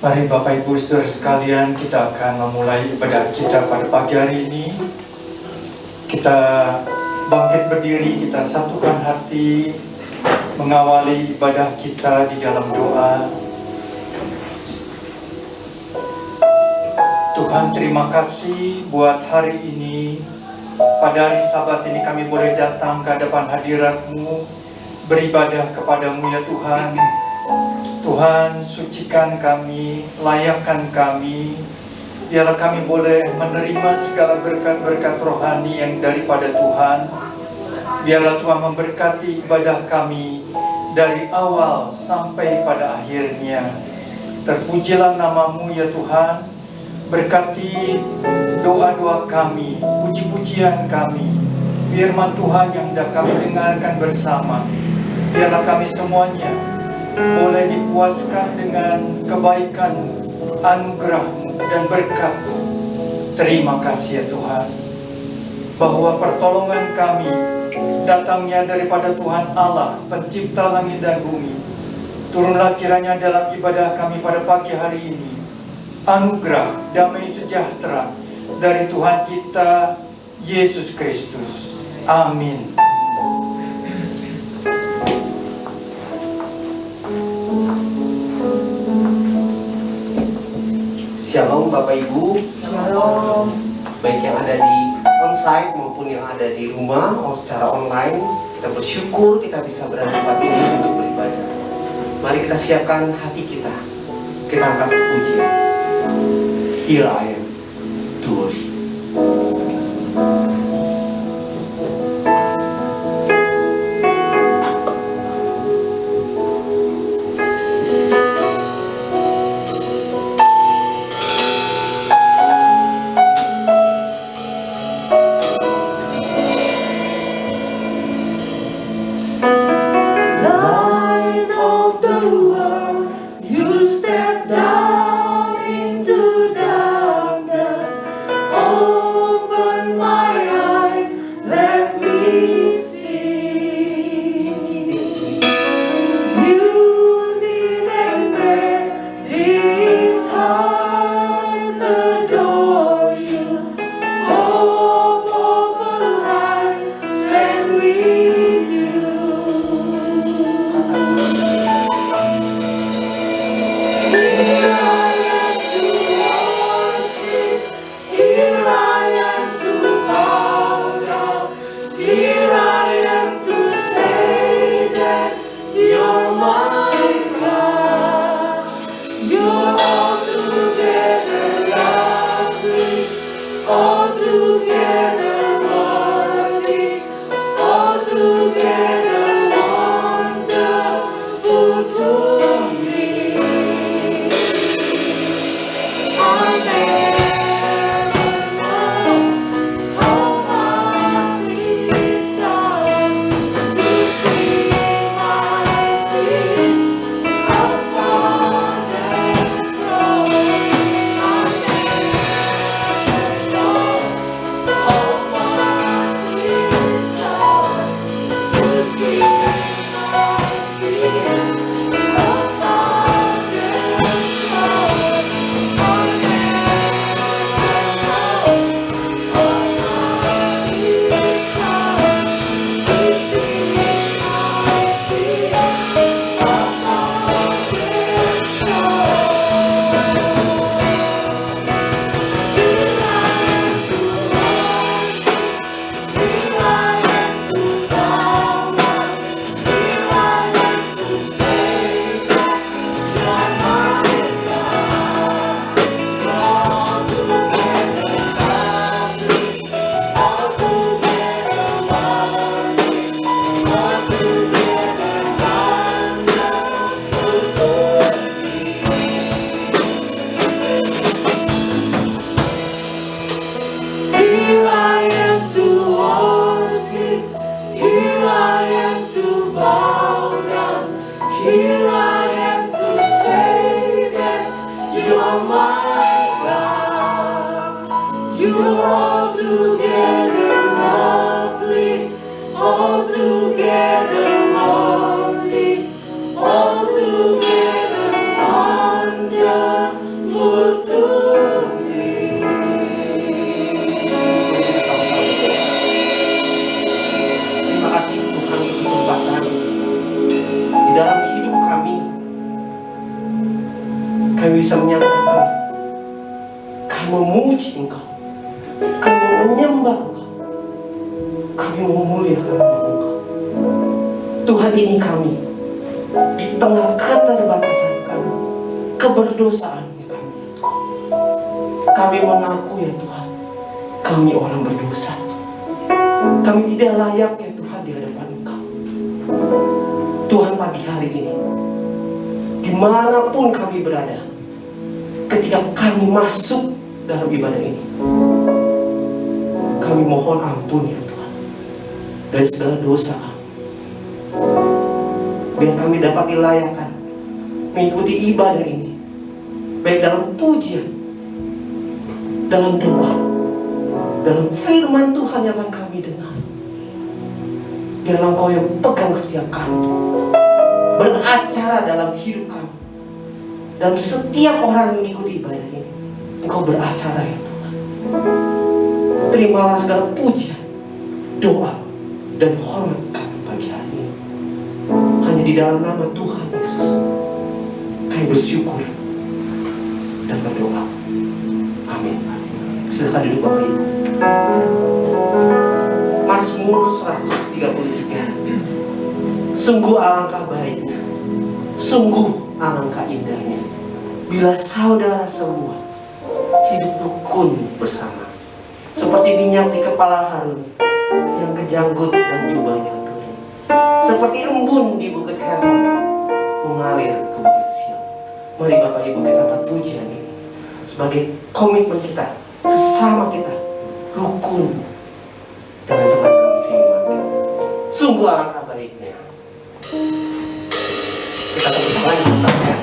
Mari Bapak Ibu Saudara sekalian, kita akan memulai ibadah kita pada pagi hari ini. Kita bangkit berdiri, kita satukan hati, mengawali ibadah kita di dalam doa. Tuhan, terima kasih buat hari ini. Pada hari Sabat ini kami boleh datang ke hadapan hadirat-Mu, beribadah kepadamu ya Tuhan. Tuhan, sucikan kami, layakkan kami, biarlah kami boleh menerima segala berkat-berkat rohani yang daripada Tuhan. Biarlah Tuhan memberkati ibadah kami dari awal sampai pada akhirnya. Terpujilah nama-Mu ya Tuhan, berkati doa-doa kami, puji-pujian kami, firman Tuhan yang hendak kami dengarkan bersama. Biarlah kami semuanya boleh dipuaskan dengan kebaikan, anugerah-Mu dan berkat-Mu. Terima kasih ya Tuhan, bahwa pertolongan kami datangnya daripada Tuhan Allah, pencipta langit dan bumi. Turunlah kiranya dalam ibadah kami pada pagi hari ini anugerah, damai sejahtera dari Tuhan kita, Yesus Kristus. Amin. Shalom Bapak Ibu. Shalom. Baik yang ada di onsite maupun yang ada di rumah atau secara online, kita bersyukur kita bisa berada di tempat ini untuk beribadah. Mari kita siapkan hati kita. Kita angkat pujian. Here I am to worship. Altogether wonderful. kami bisa menyatakan, kami memuji Engkau, kami menyembah Engkau, kami memuliakan nama Engkau. Tuhan, ini kami di tengah keterbatasan kami, keberdosaan kami, kami mengaku ya Tuhan, kami orang berdosa. Kami tidak layak ya Tuhan di hadapan Engkau. Tuhan, pagi hari ini, dimanapun kami berada, ketika kami masuk dalam ibadah ini, kami mohon ampun ya Tuhan dari segala dosa kami. Biar kami dapat dilayakkan mengikuti ibadah ini, baik dalam pujian, dalam doa, dalam firman Tuhan yang akan kami dengar. Biarlah Engkau yang pegang setiap kami, beracara dalam hidup kami, dalam setiap orang yang mengikuti ibadah ini. Engkau beracara ya Tuhan. Terimalah segala pujian, doa, dan hormat kami pagi hari ini. Hanya di dalam nama Tuhan Yesus kami bersyukur dan berdoa. Amin. Silakan duduk Bapak Ibu. Mazmur 133. Sungguh alangkah baiknya, sungguh alangkah indahnya bila saudara semua hidup rukun bersama, seperti minyak di kepala Harun yang kejanggut dan jubahnya turun, seperti embun di bukit Hermon mengalir ke bukit Sion. Mari Bapak Ibu kita dapat pujian ini sebagai komitmen kita, sesama kita rukun dengan Tuhan kami seiman. Sungguh alangkah baiknya. Kita tepuk tangan ya.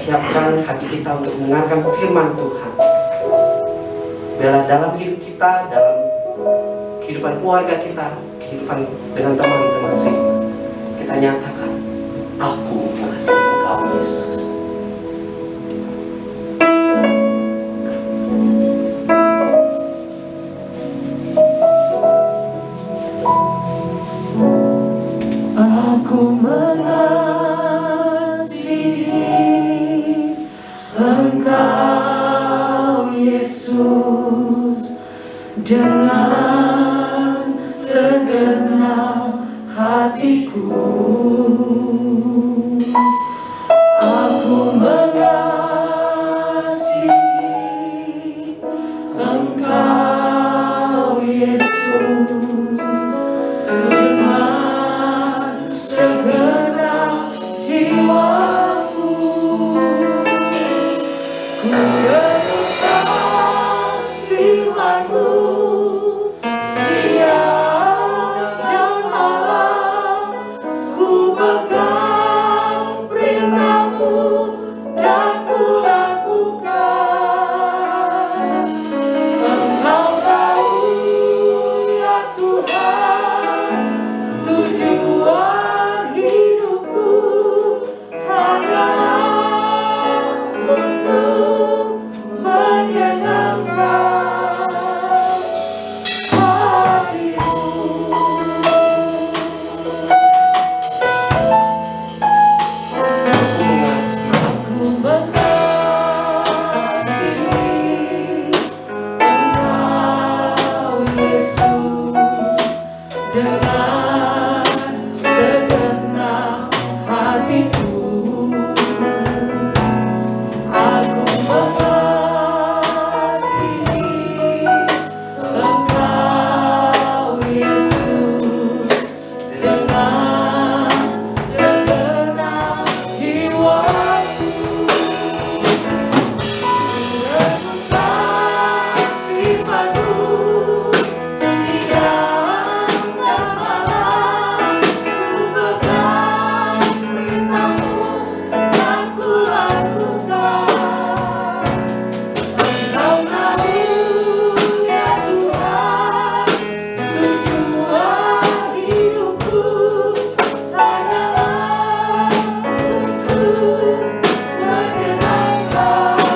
Siapkan hati kita untuk mendengarkan firman Tuhan. Biarlah dalam hidup kita, dalam kehidupan keluarga kita, kehidupan dengan teman-teman seiman, kita nyatakan, aku mengasihi Engkau Yesus. Aku mengasihi Engkau Yesus, dengan segenap hatiku. Aku mengasihi Engkau Yesus dengan segenap jiwaku. Ku renungkan firman-Mu siang dan malam, ku pegang perintah-Mu dan ku lakukan. Engkau tahu ya Tuhan, tujuan hidupku hanyalah untuk menyenangkan hati-Mu. Ku mengasihi Engkau Yesus dengan segenap hatiku. Aku mengasihi Engkau Yesus dengan segenap jiwaku. Renungkan firman-Mu siang dan malam, ku pegang perintah-Mu dan ku lakukan. Engkau tahu ya Tuhan, tujuan hidupku hanyalah untuk menyenangkan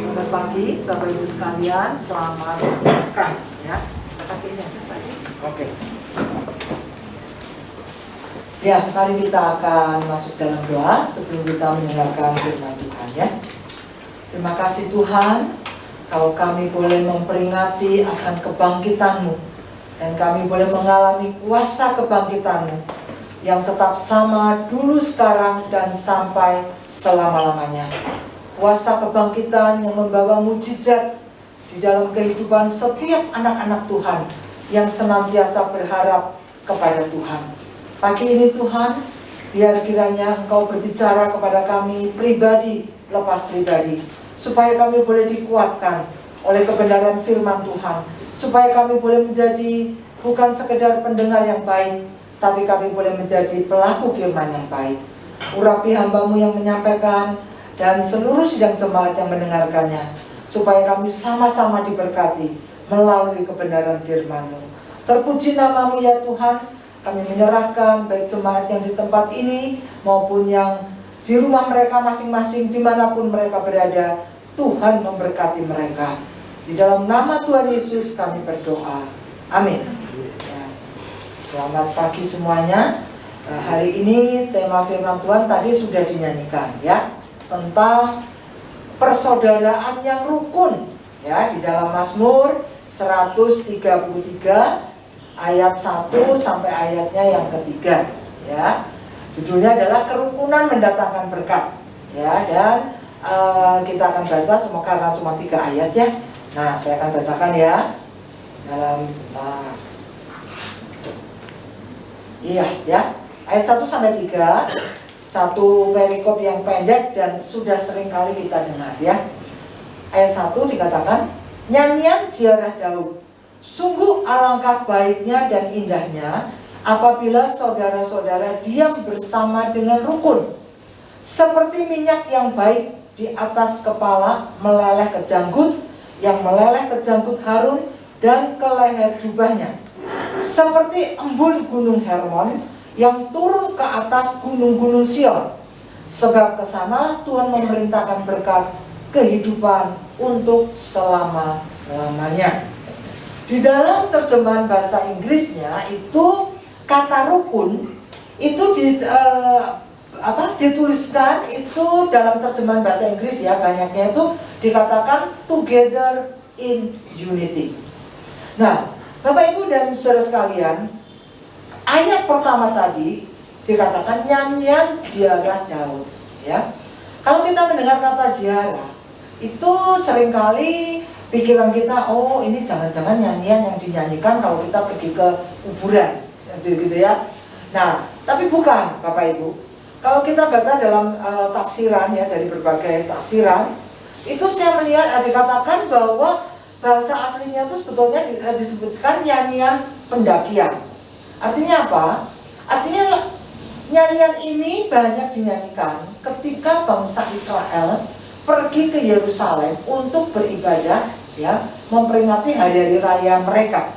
Selamat pagi, Bapak Ibu sekalian. Selamat Paskah ya. Pastinya tadi. Oke. Ya, mari kita akan masuk dalam doa sebelum kita mendengarkan firman Tuhan ya. Terima kasih Tuhan, kalau kami boleh memperingati akan kebangkitan-Mu dan kami boleh mengalami kuasa kebangkitan-Mu yang tetap sama dulu, sekarang, dan sampai selama-lamanya. Kuasa kebangkitan yang membawa mujizat di dalam kehidupan setiap anak-anak Tuhan yang senantiasa berharap kepada Tuhan. Pagi ini Tuhan, biar kiranya Engkau berbicara kepada kami pribadi lepas pribadi, supaya kami boleh dikuatkan oleh kebenaran firman Tuhan, supaya kami boleh menjadi bukan sekedar pendengar yang baik, tapi kami boleh menjadi pelaku firman yang baik. Urapi hamba-Mu yang menyampaikan dan seluruh sidang jemaat yang mendengarkannya, supaya kami sama-sama diberkati melalui kebenaran firman-Mu. Terpuji nama-Mu ya Tuhan. Kami menyerahkan baik jemaat yang di tempat ini maupun yang di rumah mereka masing-masing, dimanapun mereka berada. Tuhan memberkati mereka. Di dalam nama Tuhan Yesus kami berdoa. Amin. Ya. Selamat pagi semuanya. Hari ini tema firman Tuhan tadi sudah dinyanyikan ya, tentang persaudaraan yang rukun ya, di dalam Mazmur 133 ayat 1 sampai ayatnya yang ketiga ya. Judulnya adalah kerukunan mendatangkan berkat ya, dan kita akan baca karena cuma 3 ayat ya. Nah, saya akan bacakan ya dalam iya ya. ayat 1 sampai 3, satu perikop yang pendek dan sudah sering kali kita dengar ya. Ayat 1 dikatakan, nyanyian ziarah Daud. Sungguh alangkah baiknya dan indahnya apabila saudara-saudara diam bersama dengan rukun. Seperti minyak yang baik di atas kepala meleleh ke janggut, yang meleleh ke janggut Harun dan ke leher jubahnya. Seperti embun gunung Hermon yang turun ke atas gunung-gunung Sion. Sebab kesanalah Tuhan memerintahkan berkat kehidupan untuk selama-lamanya. Di dalam terjemahan bahasa Inggrisnya itu kata rukun itu dituliskan itu dalam terjemahan bahasa Inggris ya, banyaknya itu dikatakan together in unity. Nah, Bapak Ibu dan saudara sekalian, ayat pertama tadi dikatakan nyanyian ziarah Daud ya. Kalau kita mendengar kata ziarah itu seringkali pikiran kita, oh ini jangan-jangan nyanyian yang dinyanyikan kalau kita pergi ke kuburan gitu ya. Nah, tapi bukan Bapak Ibu. Kalau kita baca dalam tafsiran ya, dari berbagai tafsiran, itu saya melihat dikatakan bahwa bahasa aslinya itu sebetulnya disebutkan nyanyian pendakian. Artinya apa? Artinya nyanyian ini banyak dinyanyikan ketika bangsa Israel pergi ke Yerusalem untuk beribadah ya, memperingati hari-hari raya mereka.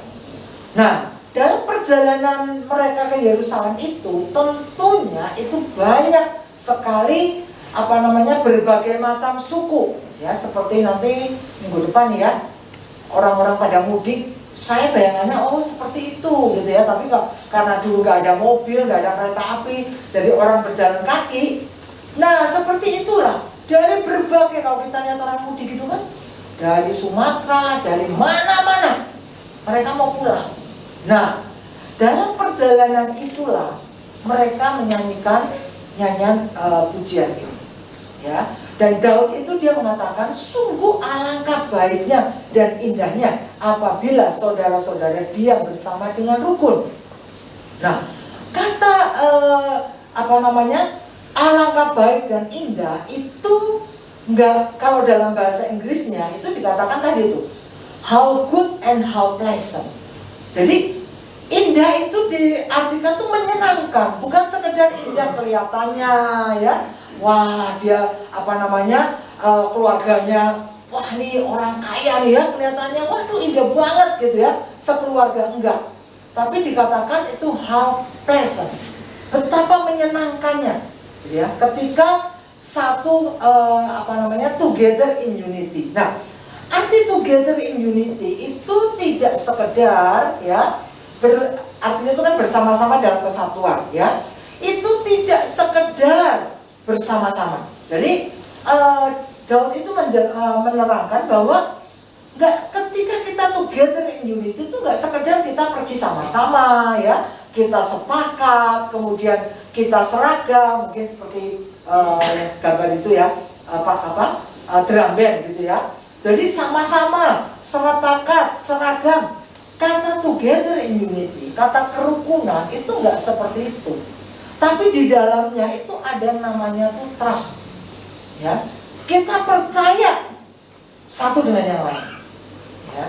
Nah, dalam perjalanan mereka ke Yerusalem itu tentunya itu banyak sekali berbagai macam suku ya, seperti nanti minggu depan ya, orang-orang pada mudik. Saya bayangannya oh seperti itu gitu ya, tapi karena dulu nggak ada mobil, nggak ada kereta api, jadi orang berjalan kaki. Nah, seperti itulah dari berbagai, kalau kita lihat orang mudik gitu kan, dari Sumatera, dari mana-mana mereka mau pulang. Nah, dalam perjalanan itulah mereka menyanyikan nyanyian pujian ini ya. Dan Daud itu dia mengatakan sungguh alangkah baiknya dan indahnya apabila saudara-saudara diam bersama dengan rukun. Nah, kata alangkah baik dan indah itu enggak, kalau dalam bahasa Inggrisnya itu dikatakan tadi itu how good and how pleasant. Jadi indah itu diartikan tuh menyenangkan, bukan sekedar indah kelihatannya ya. Wah dia keluarganya, wah nih orang kaya nih ya, kelihatannya waduh indah banget gitu ya, sekeluarga, enggak. Tapi dikatakan itu how pleasant, betapa menyenangkannya gitu ya, ketika satu together in unity. Nah, arti together in unity itu tidak sekedar ya, artinya itu kan bersama-sama dalam kesatuan ya. Itu tidak sekedar bersama-sama. Jadi Daud itu menerangkan bahwa ketika kita together in unity itu nggak sekedar kita pergi sama-sama ya, kita sepakat, kemudian kita seragam, mungkin seperti yang gambar itu ya, drum band gitu ya. Jadi sama-sama, sepakat, seragam. Kata together in unity, kata kerukunan itu nggak seperti itu. Tapi di dalamnya itu ada yang namanya tuh trust. Ya, kita percaya satu dengan yang lain. Ya.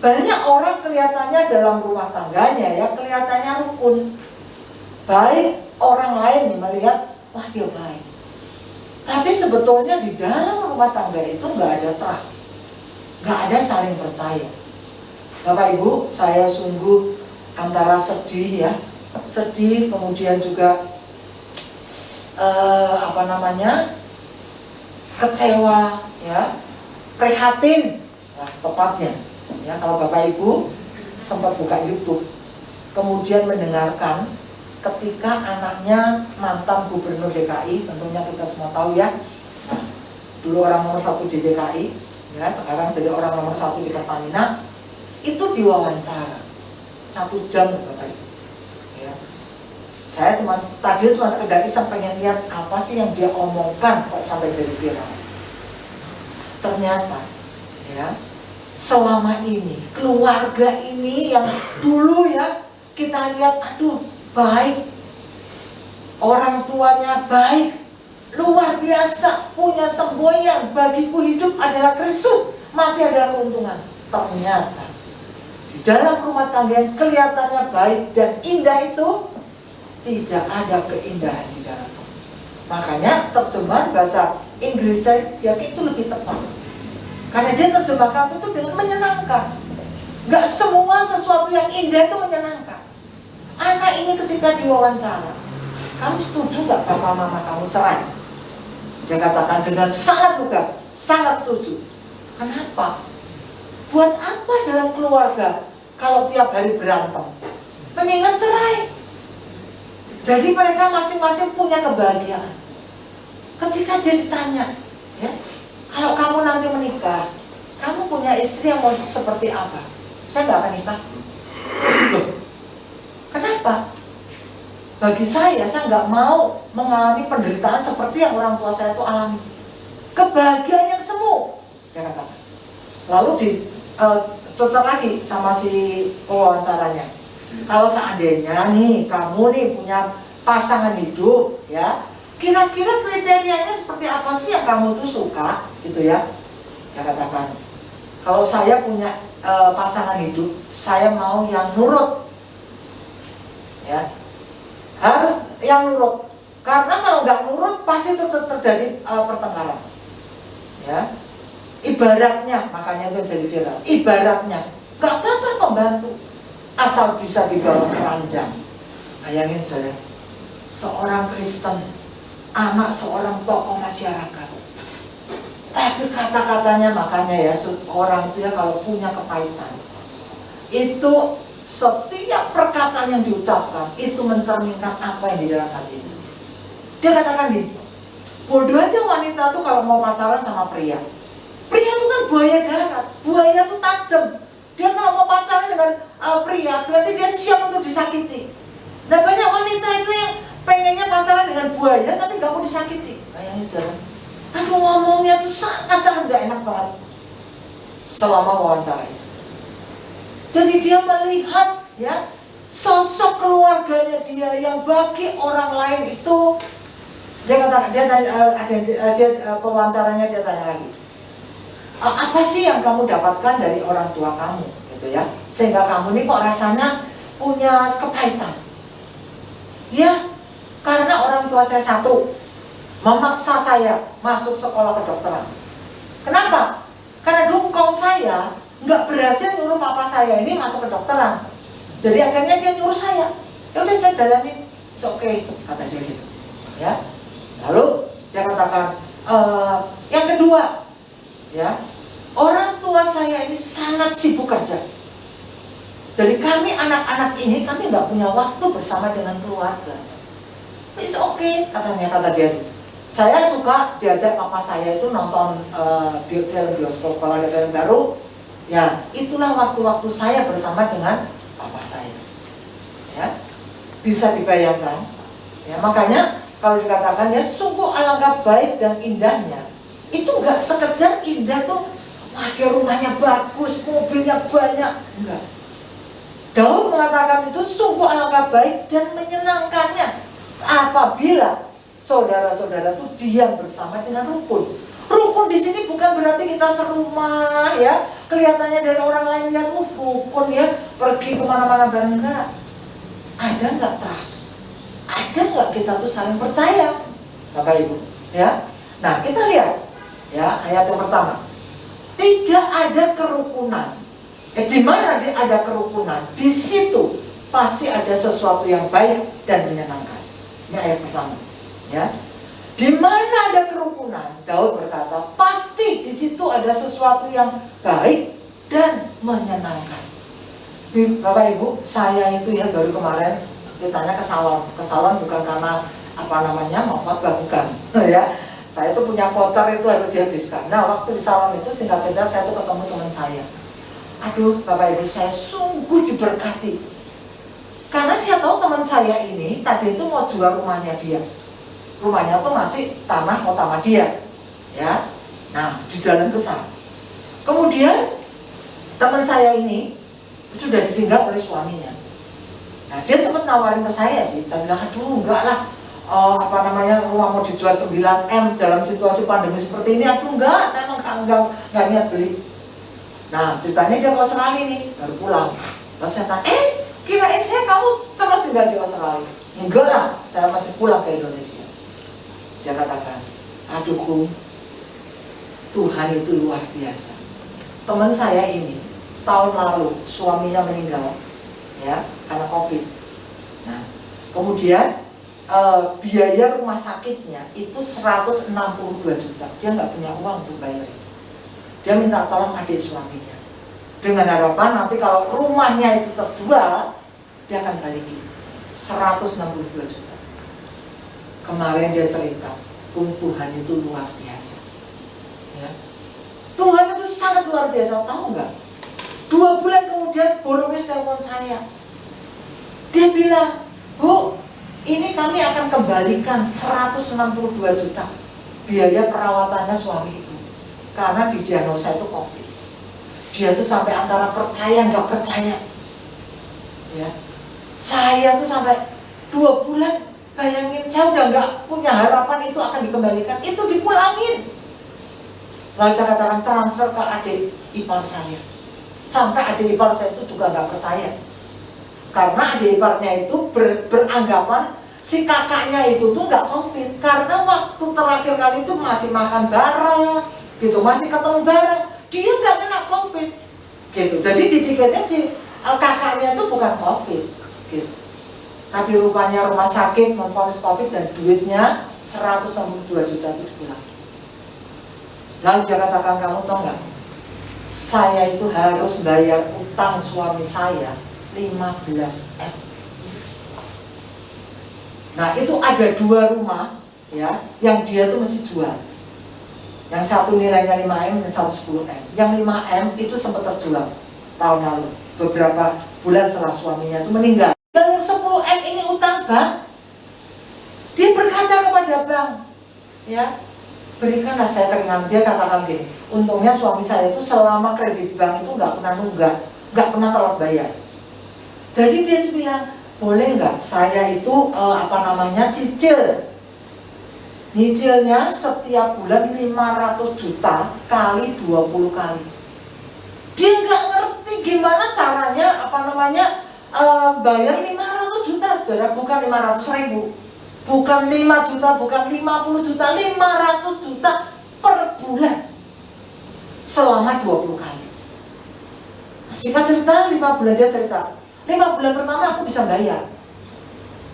Banyak orang kelihatannya dalam rumah tangganya ya, kelihatannya rukun. Baik orang lain nih melihat, wah dia baik. Tapi sebetulnya di dalam rumah tangga itu nggak ada trust, nggak ada saling percaya. Bapak Ibu, saya sungguh antara sedih ya, sedih, kemudian juga kecewa ya, prihatin tepatnya ya, kalau Bapak Ibu sempat buka YouTube kemudian mendengarkan ketika anaknya mantan gubernur DKI, tentunya kita semua tahu ya, dulu orang nomor 1 di DKI ya, sekarang jadi orang nomor 1 di Pertamina, itu diwawancara 1 jam Bapak Ibu ya. Saya tadi cuma sekedar iseng pengen lihat apa sih yang dia omongkan kok sampai jadi viral. Ternyata ya, selama ini keluarga ini yang dulu ya kita lihat aduh baik, orang tuanya baik, luar biasa, punya semboyan, bagiku hidup adalah Kristus, mati adalah keuntungan. Ternyata di dalam rumah tangga yang kelihatannya baik dan indah itu tidak ada keindahan di dalam. Makanya terjemahan bahasa Inggris saya yakin itu lebih tepat, karena dia terjemahkan itu dengan menyenangkan. Gak semua sesuatu yang indah itu menyenangkan. Anak ini ketika diwawancara, kamu setuju gak papa mama kamu cerai? Dia katakan dengan sangat lugas, sangat setuju. Kenapa? Buat apa dalam keluarga kalau tiap hari berantem? Mendingan cerai. Jadi mereka masing-masing punya kebahagiaan. Ketika dia ditanya, ya, kalau kamu nanti menikah, kamu punya istri yang mau seperti apa? Saya nggak akan nikah. Loh, kenapa? Bagi saya nggak mau mengalami penderitaan seperti yang orang tua saya itu alami. Kebahagiaan yang semu, dia katakan. Lalu cocok lagi sama si pewawancaranya. Kalau seandainya nih kamu nih punya pasangan hidup, ya, kira-kira kriterianya seperti apa sih yang kamu tuh suka, gitu ya? Dia katakan, kalau saya punya pasangan hidup, saya mau yang nurut, ya, harus yang nurut. Karena kalau nggak nurut pasti terjadi pertengkaran, ya. Ibaratnya, makanya itu jadi viral. Ibaratnya, nggak apa-apa pembantu, asal bisa dibawa keranjang. Bayangin saudara, seorang Kristen, anak seorang tokoh masyarakat. Tapi kata-katanya, makanya ya, orang itu ya kalau punya kepahitan, itu setiap perkataan yang diucapkan itu mencerminkan apa yang di dalam hati itu. Dia katakan nih, bodoh aja wanita tuh kalau mau pacaran sama pria. Pria itu kan buaya darat, buaya itu tajam. Dia kalau mau pacaran dengan pria, berarti dia siap untuk disakiti. Nah banyak wanita itu yang pengennya pacaran dengan buaya tapi gak mau disakiti. Bayangin saudara, aduh ngomongnya tuh sangat-sangat gak enak banget selama wawancara itu. Jadi dia melihat ya sosok keluarganya dia yang bagi orang lain itu, dia katakan, pewawancaranya dia tanya lagi, apa sih yang kamu dapatkan dari orang tua kamu, gitu ya, sehingga kamu ini kok rasanya punya kepahitan? Ya, karena orang tua saya satu memaksa saya masuk sekolah kedokteran. Kenapa? Karena dulu kaum saya nggak berhasil nyuruh papa saya ini masuk kedokteran. Jadi akhirnya dia nyuruh saya. Ya udah saya jalanin, it's okay, kata dia gitu. Ya. Lalu dia katakan, yang kedua, ya, orang tua saya ini sangat sibuk kerja. Jadi kami anak-anak ini kami nggak punya waktu bersama dengan keluarga. It's okay, kata dia itu. Saya suka diajak papa saya itu nonton film bioskop. Kalau ada film baru, ya itulah waktu-waktu saya bersama dengan papa saya. Ya, bisa dibayangkan. Ya, makanya kalau dikatakan ya sungguh alangkah baik dan indahnya. Itu nggak sekedar indah tuh, wah dia rumahnya bagus, mobilnya banyak, enggak. Daud mengatakan itu sungguh alangkah baik dan menyenangkannya apabila saudara-saudara itu diam bersama dengan rukun. Rukun di sini bukan berarti kita serumah ya, kelihatannya dari orang lain lihat rukun ya, pergi kemana-mana bareng, enggak. Ada nggak trust? Ada nggak kita tuh saling percaya, Bapak Ibu? Ya. Nah kita lihat ya ayat yang pertama. Tidak ada kerukunan. Di mana ada kerukunan, di situ pasti ada sesuatu yang baik dan menyenangkan. Ini ayat pertama. Ya, di mana ada kerukunan, Daud berkata, pasti di situ ada sesuatu yang baik dan menyenangkan. Bapak Ibu, saya itu ya baru kemarin ceritanya ke salon bukan karena apa namanya mau khotbah, bukan, ya. Saya tuh punya voucher itu harus dihabiskan. Nah, waktu di salon itu singkat cerita saya tuh ketemu teman saya. Aduh, Bapak Ibu, saya sungguh diberkati. Karena saya tahu teman saya ini tadi itu mau jual rumahnya dia. Rumahnya tuh masih tanah utama dia, ya. Nah, di jalan besar. Kemudian teman saya ini sudah ditinggal oleh suaminya. Nah, dia sempat nawarin ke saya sih. Saya bilang, aduh enggak lah, rumah mau dijual 9M dalam situasi pandemi seperti ini. Aku enggak, saya emang enggak niat beli. Nah ceritanya dia ke Australia nih, baru pulang. Lalu saya tanya, kirain saya kamu terus tinggal di Australia. Enggak lah, saya masih pulang ke Indonesia. Saya katakan, aduhku, Tuhan itu luar biasa. Teman saya ini tahun lalu suaminya meninggal, ya, karena COVID. Nah, kemudian biaya rumah sakitnya itu 162 juta. Dia nggak punya uang untuk bayar. Dia minta tolong adik suaminya. Dengan harapan nanti kalau rumahnya itu terjual, dia akan balikin 162 juta. Kemarin dia cerita, Tuhan itu luar biasa. Ya. Tuhan itu sangat luar biasa, tahu nggak? 2 bulan kemudian Bolomis telepon saya. Dia bilang, Bu, ini kami akan kembalikan 162 juta biaya perawatannya suami itu. Karena didiagnosa itu COVID. Dia tuh sampai antara percaya nggak percaya. Ya. Saya tuh sampai 2 bulan, bayangin, saya udah nggak punya harapan itu akan dikembalikan, itu dipulangin. Lalu saya katakan transfer ke adik ipar saya. Sampai adik ipar saya itu juga nggak percaya. Karena adik iparnya itu beranggapan si kakaknya itu tuh nggak COVID. Karena waktu terakhir kali itu masih makan bareng, gitu, masih ketemu bareng, dia nggak kena COVID. Gitu. Jadi dipikirnya si kakaknya itu bukan COVID. Gitu. Tapi rupanya rumah sakit memvonis COVID dan duitnya 162 juta itu pulang. Lalu dia katakan, kamu tahu nggak? Saya itu harus bayar utang suami saya 15M. Nah itu ada 2 rumah ya, yang dia tuh mesti jual. Yang satu nilainya 5M, yang satu 10M. Yang 5M itu sempat terjual tahun lalu, beberapa bulan setelah suaminya itu meninggal. Yang 10M ini utang bank. Dia berkata kepada bank, ya, berikanlah saya keringanan. Dia katakan gini, untungnya suami saya itu selama kredit bank itu nggak pernah nunggak, nggak pernah telat bayar. Jadi dia tuh bilang, boleh nggak saya itu cicil. Nyicilnya setiap bulan 500 juta kali 20 kali. Dia nggak ngerti gimana caranya bayar 500 juta, saudara, bukan 500.000, bukan 5 juta, bukan 50 juta, 500 juta per bulan selama 20 kali. Nah, singkat cerita, 5 bulan dia cerita, 5 bulan pertama aku bisa bayar.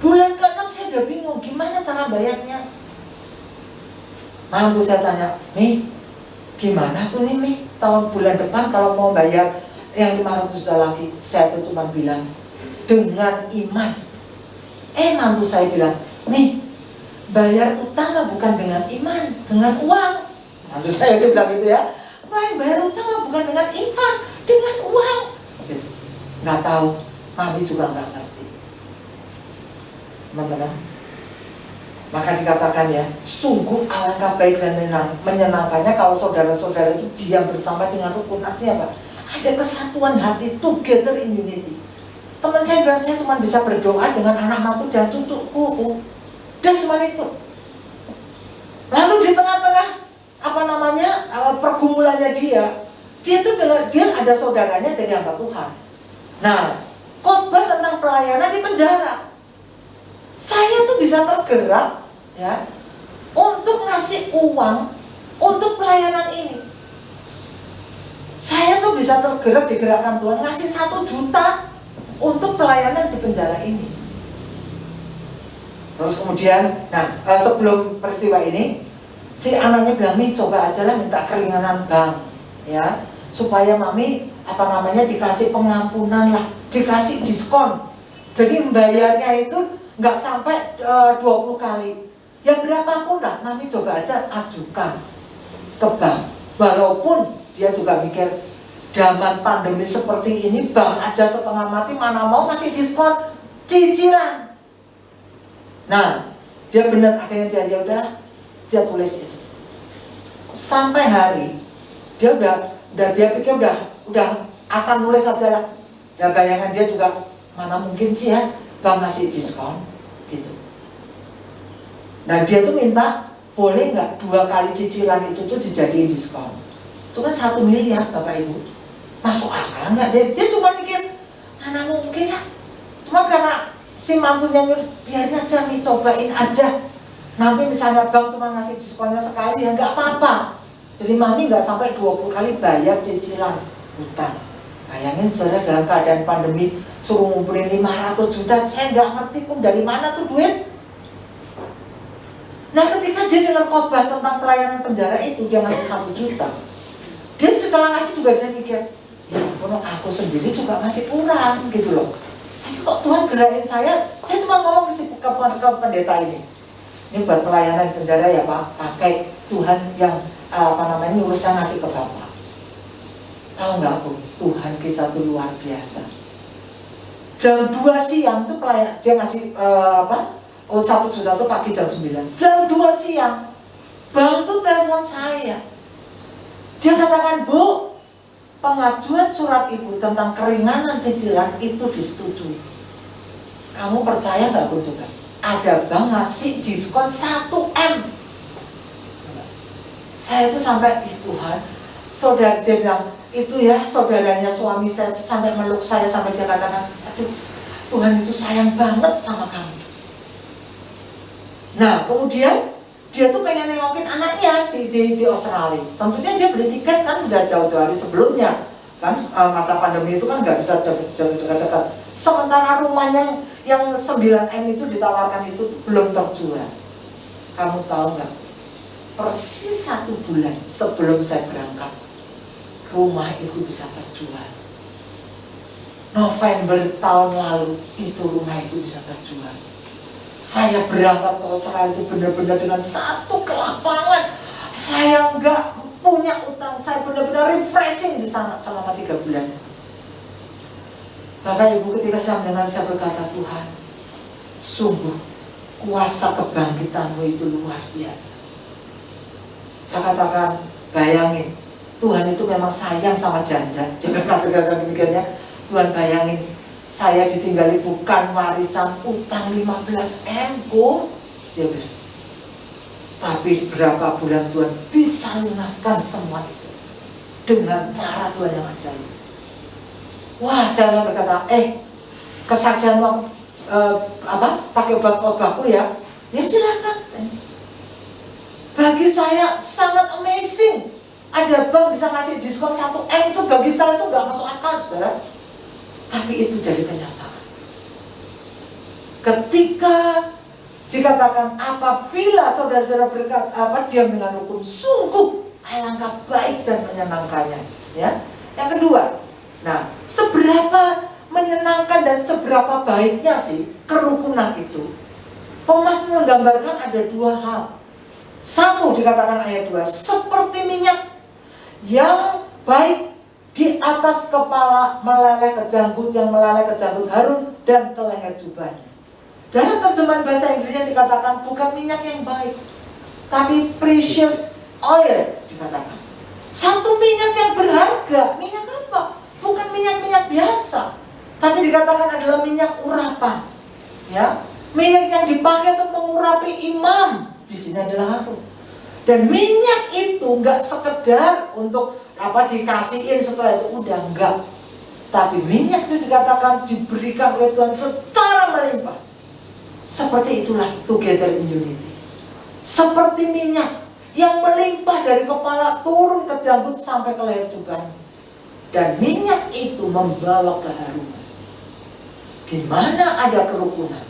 Bulan ke-6 saya udah bingung gimana cara bayarnya. Mantu saya tanya, Mi, gimana tuh nih Mi, tahun bulan depan kalau mau bayar yang 500 juta lagi. Saya tuh cuma bilang, dengan iman. Mantu saya bilang, Mi, bayar utang bukan dengan iman, dengan uang. Mantu saya itu bilang gitu ya, bayar utang bukan dengan iman, dengan uang. Gitu. Nggak tahu, Mami juga nggak ngerti. Teman-teman, maka dikatakan ya, sungguh alangkah baik dan menyenangkannya kalau saudara-saudara itu diam bersama dengan rukun. Artinya apa? Ada kesatuan hati, together in unity. Teman saya bilang, saya cuma bisa berdoa dengan anak mantu dan cucuku, dan cuma itu. Lalu di tengah-tengah pergumulannya dia tuh dia ada saudaranya jadi hamba Tuhan. Nah, khotbah tentang pelayanan di penjara. Saya tuh bisa tergerak ya untuk ngasih uang untuk pelayanan ini. Saya tuh bisa tergerak digerakkan Tuhan ngasih 1 juta untuk pelayanan di penjara ini. Terus kemudian, sebelum peristiwa ini, si anaknya bilang, Mi, coba aja lah minta keringanan bank, ya, supaya Mami dikasih pengampunan lah, dikasih diskon. Jadi membayarnya itu nggak sampai 20 kali. Ya berapapun lah, Mami coba aja ajukan ke bank. Walaupun dia juga mikir, zaman pandemi seperti ini, bank aja setengah mati, mana mau ngasih diskon cicilan. Nah, dia benar, akhirnya dia tulis itu. Sampai hari, dia pikir udah asal nulis aja lah. Ya bayangan dia juga, mana mungkin sih ya bank ngasih diskon gitu. Nah dia tuh minta boleh nggak 2 kali cicilan itu tuh dijadiin diskon. Itu kan 1 miliar Bapak Ibu. Masuk akal nggak? Dia cuma mikir mana mungkin ya. Cuma karena si mantunya nyuruh biarin aja nih, cobain aja. Nanti misalnya bank cuma ngasih diskonnya sekali ya nggak apa-apa. Jadi mami nggak sampai 20 kali bayar cicilan hutang. Bayangin saudara dalam keadaan pandemi suruh ngumpulin 500 juta, saya nggak ngerti pun dari mana tuh duit. Nah ketika dia dengar khotbah tentang pelayanan penjara itu, dia ngasih 1 juta. Dia setelah ngasih juga dia mikir, ya ampun aku sendiri juga masih kurang gitu loh. Tapi kok Tuhan gerakin saya cuma ngomong ke pendeta ini. Ini buat pelayanan penjara ya Pak, pakai Tuhan yang nyuruhnya ngasih ke Bapak. Tahu nggak aku, Tuhan kita tuh luar biasa. Jam 2 siang tuh pelayan, dia ngasih 1 juta tuh pagi jam 9. Jam 2 siang, bank tuh telepon saya. Dia katakan, Bu, pengajuan surat ibu tentang keringanan cicilan itu disetujui. Kamu percaya nggak Bu juga? Ada bank ngasih diskon 1M. Saya tuh sampai, Tuhan, saudara dia bilang, itu ya saudaranya suami saya tuh sampai meluk saya sampai dia katakan, aduh Tuhan itu sayang banget sama kamu. Nah kemudian dia tuh pengen nengokin anaknya di Australia. Tentunya dia beli tiket kan udah jauh-jauh hari sebelumnya. Kan masa pandemi itu kan nggak bisa dekat-dekat. Sementara rumahnya yang 9M itu ditawarkan itu belum terjual. Kamu tahu nggak? Persis 1 bulan sebelum saya berangkat, rumah itu bisa terjual. November tahun lalu itu rumah itu bisa terjual. Saya berangkat ke Australia itu benar-benar dengan satu kelapangan. Saya nggak punya utang, saya benar-benar refreshing di sana selama 3 bulan. Bapak Ibu, ketika saya mendengar, saya berkata, Tuhan, sungguh kuasa kebangkitanmu itu luar biasa. Saya katakan, bayangin, Tuhan itu memang sayang sama janda. Jangan kata-kata demikiannya. Tuhan bayangin, saya ditinggali bukan warisan utang 15M, Bu. Dia bilang, tapi berapa bulan Tuhan bisa lunaskan semua itu dengan cara Tuhan yang ajaib. Wah, saya berkata, kesaksianmu pakai obat khotbahku ya? Ya silakan. Bagi saya sangat amazing. Ada bank bisa ngasih diskon 1M itu bagi saya itu nggak masuk akal, saudara. Tapi itu jadi kenyataan. Ketika dikatakan apabila saudara-saudara diam dengan rukun, sungguh alangkah baik dan menyenangkannya. Ya. Yang kedua, nah seberapa menyenangkan dan seberapa baiknya sih kerukunan itu? Pemazmur menggambarkan ada 2 hal. 1 dikatakan ayat 2, seperti minyak yang baik di atas kepala meleleh ke janggut, yang meleleh ke janggut Harun dan ke leher jubahnya. Dalam terjemahan bahasa Inggrisnya dikatakan bukan minyak yang baik, tapi precious oil dikatakan. Satu minyak yang berharga. Minyak apa? Bukan minyak-minyak biasa, tapi dikatakan adalah minyak urapan. Ya, minyak yang dipakai untuk mengurapi imam. Di sini adalah Harun. Dan minyak itu nggak sekedar untuk dikasihin setelah itu udah enggak. Tapi minyak itu dikatakan diberikan oleh Tuhan secara melimpah. Seperti itulah Together in Unity. Seperti minyak yang melimpah dari kepala turun ke janggut sampai ke leher jubahnya. Dan minyak itu membawa keharuman. Di mana ada kerukunan,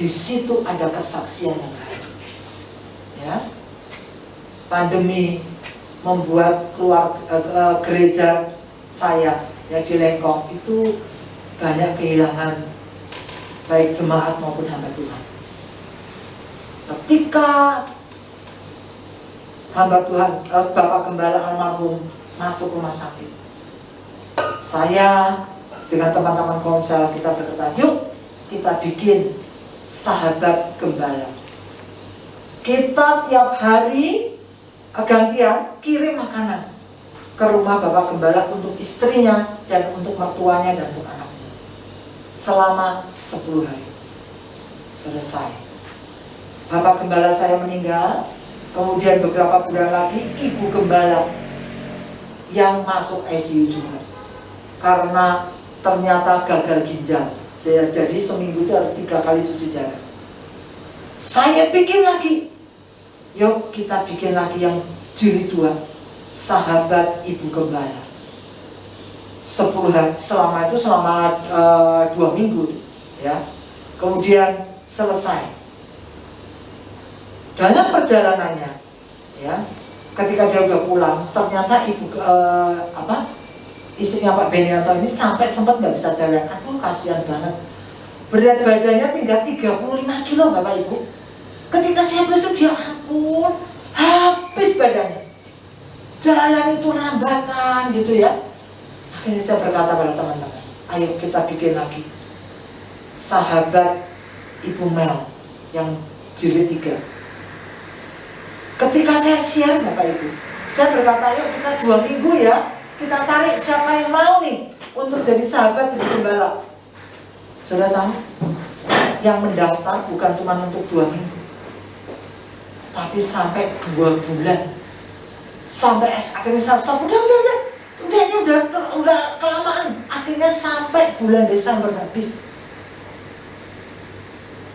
di situ ada kesaksian yang lain. Ya, pandemi membuat keluar gereja saya ya di Lengkong itu banyak kehilangan baik jemaat maupun hamba Tuhan. Ketika hamba Tuhan Bapak Gembala almarhum masuk rumah sakit, saya dengan teman-teman komsel kita berkata, yuk kita bikin sahabat gembala. Kita tiap hari gantian kirim makanan ke rumah Bapak Gembala untuk istrinya dan untuk mertuanya dan untuk anaknya selama 10 hari. Selesai. Bapak gembala saya meninggal, kemudian beberapa bulan lagi ibu gembala yang masuk ICU juga karena ternyata gagal ginjal. Jadi seminggu itu harus 3 kali cuci darah. Saya bikin lagi, yuk kita bikin lagi yang jilid 2, sahabat ibu gembala. 10 hari, selama 2 minggu ya. Kemudian selesai. Dalam perjalanannya ya, ketika dia udah pulang, ternyata istrinya Pak Benianto ini sampai sempat nggak bisa jalan. Aduh, kasihan banget. Berat badannya tinggal 35 kilo Bapak Ibu. Ketika saya besok, ya ampun, habis badannya. Jalan itu rambatan gitu ya. Akhirnya saya berkata pada teman-teman, ayo kita bikin lagi sahabat Ibu Mel yang jilid 3. Ketika saya share Bapak Ibu, saya berkata, ayo kita 2 minggu ya, kita cari siapa yang mau nih untuk jadi sahabat Ibu Gembala. Saudara tahu, yang mendaftar bukan cuma untuk 2 minggu, tapi sampai 2 bulan. Sampai akhirnya saya stop, udah ini udah kelamaan. Akhirnya sampai bulan Desember habis.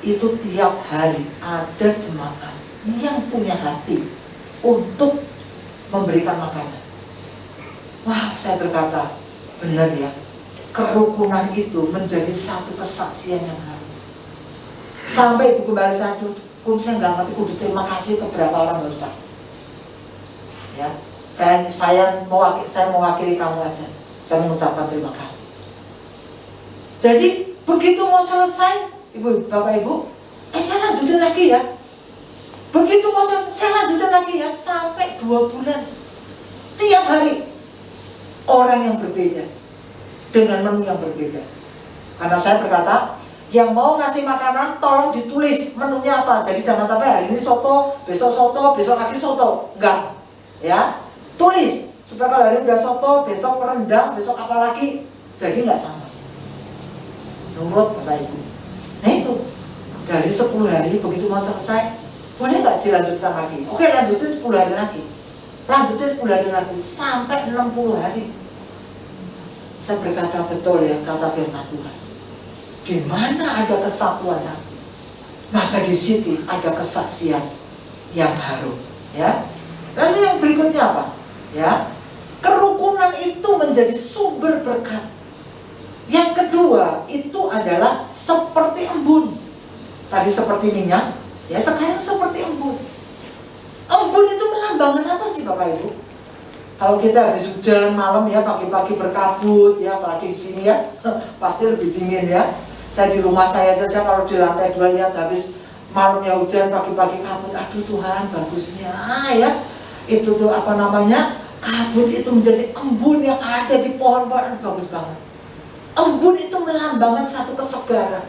Itu tiap hari ada jemaat yang punya hati untuk memberikan makanan. Wah, saya berkata, benar ya, kerukunan itu menjadi satu kesaksian yang harum. Sampai Ibu Gembala saya nggak ngerti, kudu terima kasih ke berapa orang nggak usah. Ya, saya mewakili kamu aja. Saya mengucapkan terima kasih. Jadi begitu mau selesai, Bapak Ibu, saya lanjutin lagi ya. Begitu mau selesai, saya lanjutin lagi ya, sampai 2 bulan. Tiap hari orang yang berbeda dengan menu yang berbeda. Karena saya berkata, yang mau ngasih makanan tolong ditulis menunya apa. Jadi jangan sampai hari ini soto, besok lagi soto. Enggak. Ya, tulis supaya kalau hari ini udah soto, besok rendang, besok apa lagi, jadi nggak sama. Nurut Bapak Ibu. Nah itu dari 10 hari begitu mau selesai, boleh nggak dilanjutkan lagi? Oke, lanjutin 10 hari lagi, lanjutin 10 hari lagi sampai 60 hari. Saya berkata betul ya kata firman Tuhan. Di mana ada kesatuan, maka di situ ada kesaksian yang harum. Ya. Lalu yang berikutnya apa? Ya, kerukunan itu menjadi sumber berkat. Yang kedua itu adalah seperti embun. Tadi seperti minyak, ya sekarang seperti embun. Embun itu melambangkan apa sih Bapak Ibu? Kalau kita habis hujan malam ya, pagi-pagi berkabut ya, apalagi di sini ya, pasti lebih dingin ya. Saya di rumah saya aja, saya kalau di lantai 2 lihat habis malamnya hujan, pagi-pagi kabut. Aduh Tuhan, bagusnya ya. Itu tuh apa namanya, kabut itu menjadi embun yang ada di pohon-pohon, bagus banget. Embun itu melambangkan satu kesegaran.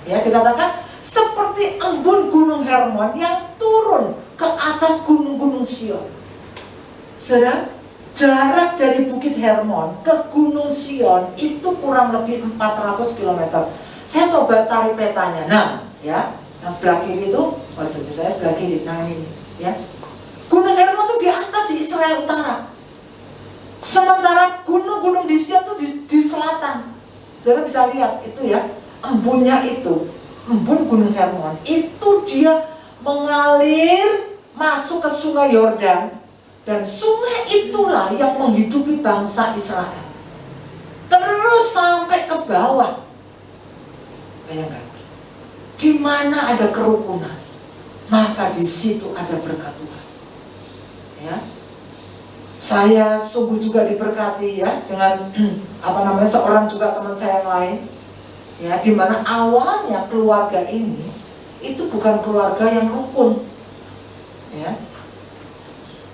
Ya, dikatakan seperti embun gunung Hermon yang turun ke atas gunung-gunung Sion. Saudara, jarak dari Bukit Hermon ke Gunung Sion itu kurang lebih 400 km. Saya coba cari petanya. Nah, ya, yang sebelah kiri itu, saya sebelah kiri, nah ini, ya. Gunung Hermon itu di atas di Israel Utara. Sementara gunung-gunung di Sion itu di selatan. Saudara bisa lihat itu ya, embunnya itu, embun Gunung Hermon itu dia mengalir masuk ke Sungai Yordan, dan sungai itulah yang menghidupi bangsa Israel. Terus sampai ke bawah. Bayangkan, di mana ada kerukunan, maka di situ ada berkat Tuhan. Ya, saya sungguh juga diberkati ya dengan seorang juga teman saya yang lain, ya, di mana awalnya keluarga ini itu bukan keluarga yang rukun, ya.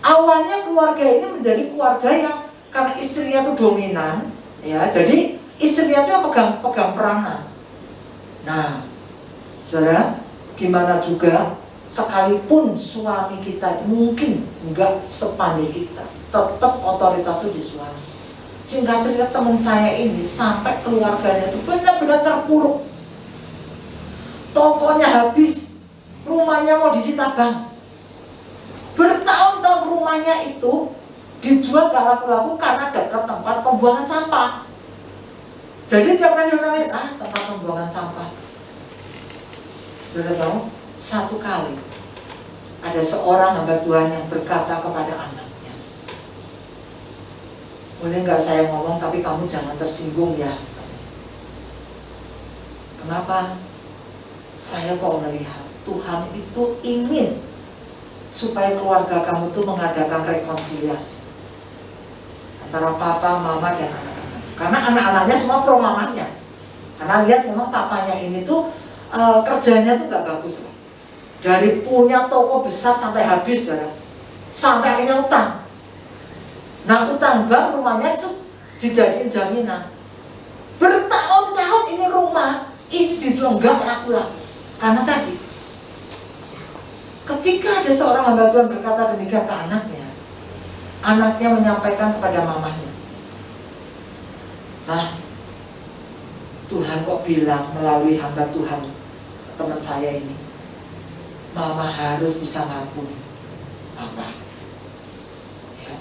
Awalnya keluarga ini menjadi keluarga yang karena istrinya itu dominan, ya, jadi istrinya itu yang pegang peranan. Nah, saudara, gimana juga sekalipun suami kita itu mungkin nggak sepandai kita, tetap otoritas itu di suami. Singkat cerita, teman saya ini sampai keluarganya itu benar-benar terpuruk, tokonya habis, rumahnya mau disita bank. Bertahun-tahun rumahnya itu dijual gak laku-laku karena dekat tempat pembuangan sampah. Jadi tiap kali orang lihat, tempat pembuangan sampah. Sudah tahu? Satu kali ada seorang hamba Tuhan yang berkata kepada anaknya, boleh nggak saya ngomong tapi kamu jangan tersinggung ya. Kenapa? Saya kok melihat Tuhan itu ingin supaya keluarga kamu tuh mengadakan rekonsiliasi antara papa, mama, dan anak-anak. Karena anak-anaknya semua pro mamanya. Karena lihat memang papanya ini tuh kerjanya tuh gak bagus lah. Dari punya toko besar sampai habis, saudara. Sampai akhirnya utang. Nah, utang bank rumahnya itu dijadiin jaminan. Bertahun-tahun ini rumah ini dijual nggak laku-laku. Karena tadi ketika ada seorang hamba Tuhan berkata demikian ke anaknya, anaknya menyampaikan kepada mamanya, nah, Tuhan kok bilang melalui hamba Tuhan teman saya ini, mama harus bisa ngampuni papa, ya.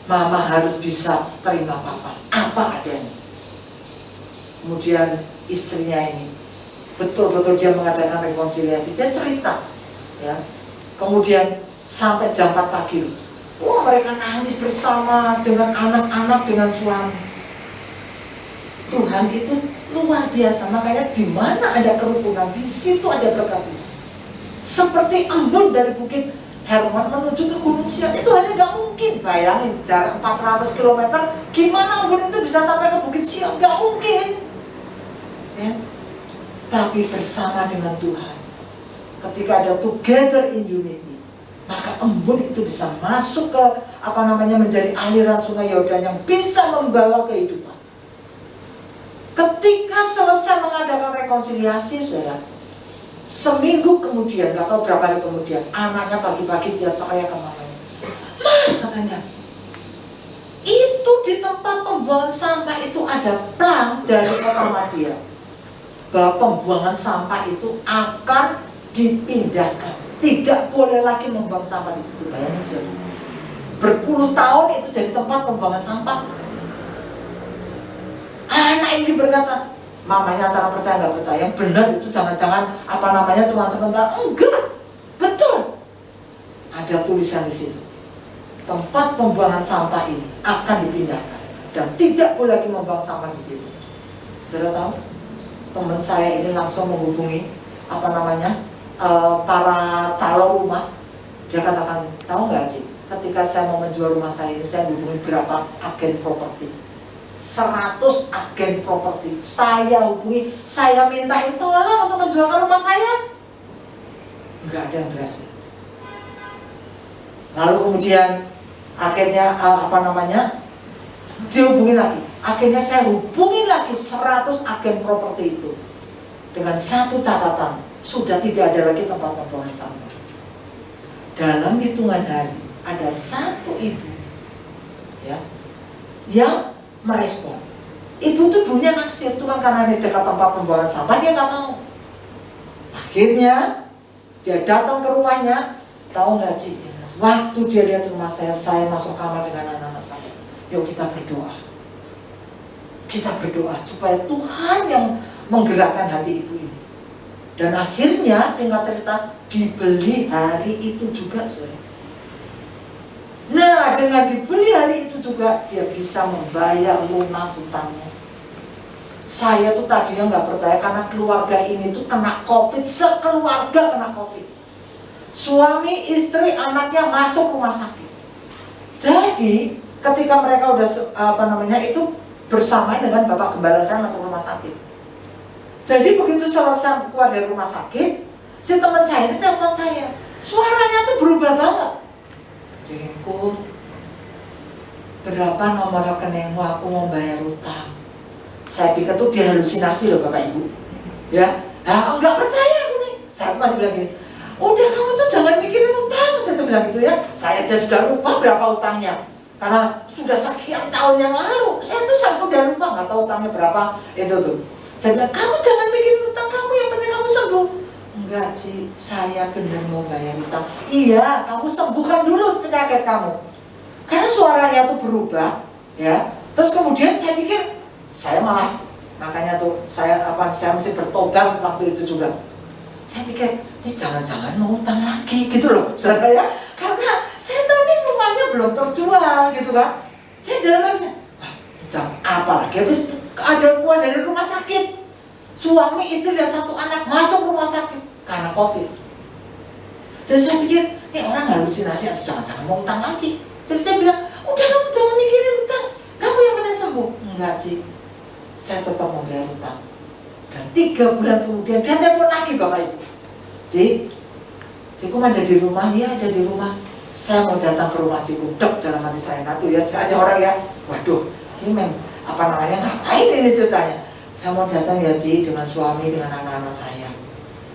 Mama harus bisa terima papa apa adanya. Kemudian istrinya ini betul-betul dia mengadakan rekonsiliasi, dia cerita, ya. Kemudian sampai jam 4 pagi, wah mereka nangis bersama dengan anak-anak, dengan suami. Tuhan itu luar biasa, makanya di mana ada kerukunan, di situ ada berkat. Seperti embun dari Bukit Hermon menuju ke Gunung Sion, itu hanya nggak mungkin. Bayangin jarak 400 km, gimana embun itu bisa sampai ke Bukit Sion? Nggak mungkin, ya. Tapi bersama dengan Tuhan, ketika ada together in unity, maka embun itu bisa masuk ke menjadi aliran sungai Yordan yang bisa membawa kehidupan. Ketika selesai mengadakan rekonsiliasi, saudara, seminggu kemudian, gak tahu berapa hari kemudian, anaknya pagi-pagi dia teriak ke mamanya, "Ma," katanya, "itu di tempat pembuangan sampah itu ada plan dari Kota Madia bahwa pembuangan sampah itu akan dipindahkan, tidak boleh lagi membuang sampah di situ." Bayangin, saudara, berpuluh tahun itu jadi tempat pembuangan sampah. Anak ini berkata, mamanya antara percaya nggak percaya, benar itu jangan-jangan cuma sebentar. Enggak, betul. Ada tulisan di situ, tempat pembuangan sampah ini akan dipindahkan dan tidak boleh lagi membuang sampah di situ. Sudah tahu? Teman saya ini langsung menghubungi para calon rumah. Dia katakan, tahu nggak Cik, ketika saya mau menjual rumah saya ini, saya hubungi berapa agen properti, 100 agen properti saya hubungi, saya mintain tolong untuk menjualkan rumah saya. Nggak ada yang berhasil. Lalu kemudian akhirnya dihubungi lagi. Akhirnya saya hubungi lagi 100 agen properti itu dengan satu catatan, sudah tidak ada lagi tempat pembuangan sampah. Dalam hitungan hari ada satu ibu, ya, yang merespon. Ibu tuh dulunya naksir, cuma karena ini dekat tempat pembuangan sampah dia nggak mau. Akhirnya dia datang ke rumahnya. Tahu nggak Cik, waktu dia lihat rumah saya masuk kamar dengan anak-anak saya. Yuk kita berdoa. Kita berdoa supaya Tuhan yang menggerakkan hati ibu ini. Dan akhirnya singkat cerita dibeli hari itu juga, saudara. Nah, dengan dibeli hari itu juga dia bisa membayar lunas hutangnya. Saya tuh tadinya nggak percaya karena keluarga ini tuh kena COVID, sekeluarga kena COVID. Suami, istri, anaknya masuk rumah sakit. Jadi ketika mereka udah itu bersama dengan bapak gembala saya masuk rumah sakit. Jadi begitu selesai keluar dari rumah sakit, si teman saya ini telepon saya, suaranya tuh berubah banget. Dengku, berapa nomor rekeningmu, aku mau bayar utang. Saya pikir tuh dia halusinasi loh Bapak Ibu, ya. Nah, enggak percaya aku nih. Saya masih bilang gini, udah kamu tuh jangan mikirin utang. Saya tuh bilang gitu ya. Saya aja sudah lupa berapa utangnya, karena sudah sekian tahun yang lalu. Saya tuh sampai udah lupa, nggak tahu utangnya berapa itu tuh. Saya bilang, kamu jangan mikirin utang kamu, yang penting kamu sembuh. enggak Ci, saya benar mau bayar utang. Iya, kamu sembuhkan dulu penyakit kamu. Karena suaranya tuh berubah, ya. Terus kemudian saya pikir, saya malah, makanya tuh saya mesti bertobat waktu itu juga. Saya pikir, ini jangan-jangan mau utang lagi gitu loh, saudara ya. Karena saya tahu nih rumahnya belum terjual gitu kan. Saya dalam hati, wah, jangan apa lagi, habis ada keluar dari rumah sakit. Suami, istri, dan 1 anak masuk rumah sakit karena COVID. Terus saya pikir, ini orang halusinasi atau jangan-jangan mau utang lagi. Terus saya bilang, udah kamu jangan mikirin utang, kamu yang penting sembuh. Enggak Ci, saya tetap mau bayar utang. Dan 3 bulan kemudian dia telepon lagi Bapak Ibu. Cikum ada di rumah? Ya ada di rumah. Saya mau datang ke rumah Cikum. Dek dalam hati saya, nah tuh ya, ada orang ya, waduh, ini ngapain ini ceritanya. Saya mau datang ya Ci, dengan suami, dengan anak-anak saya.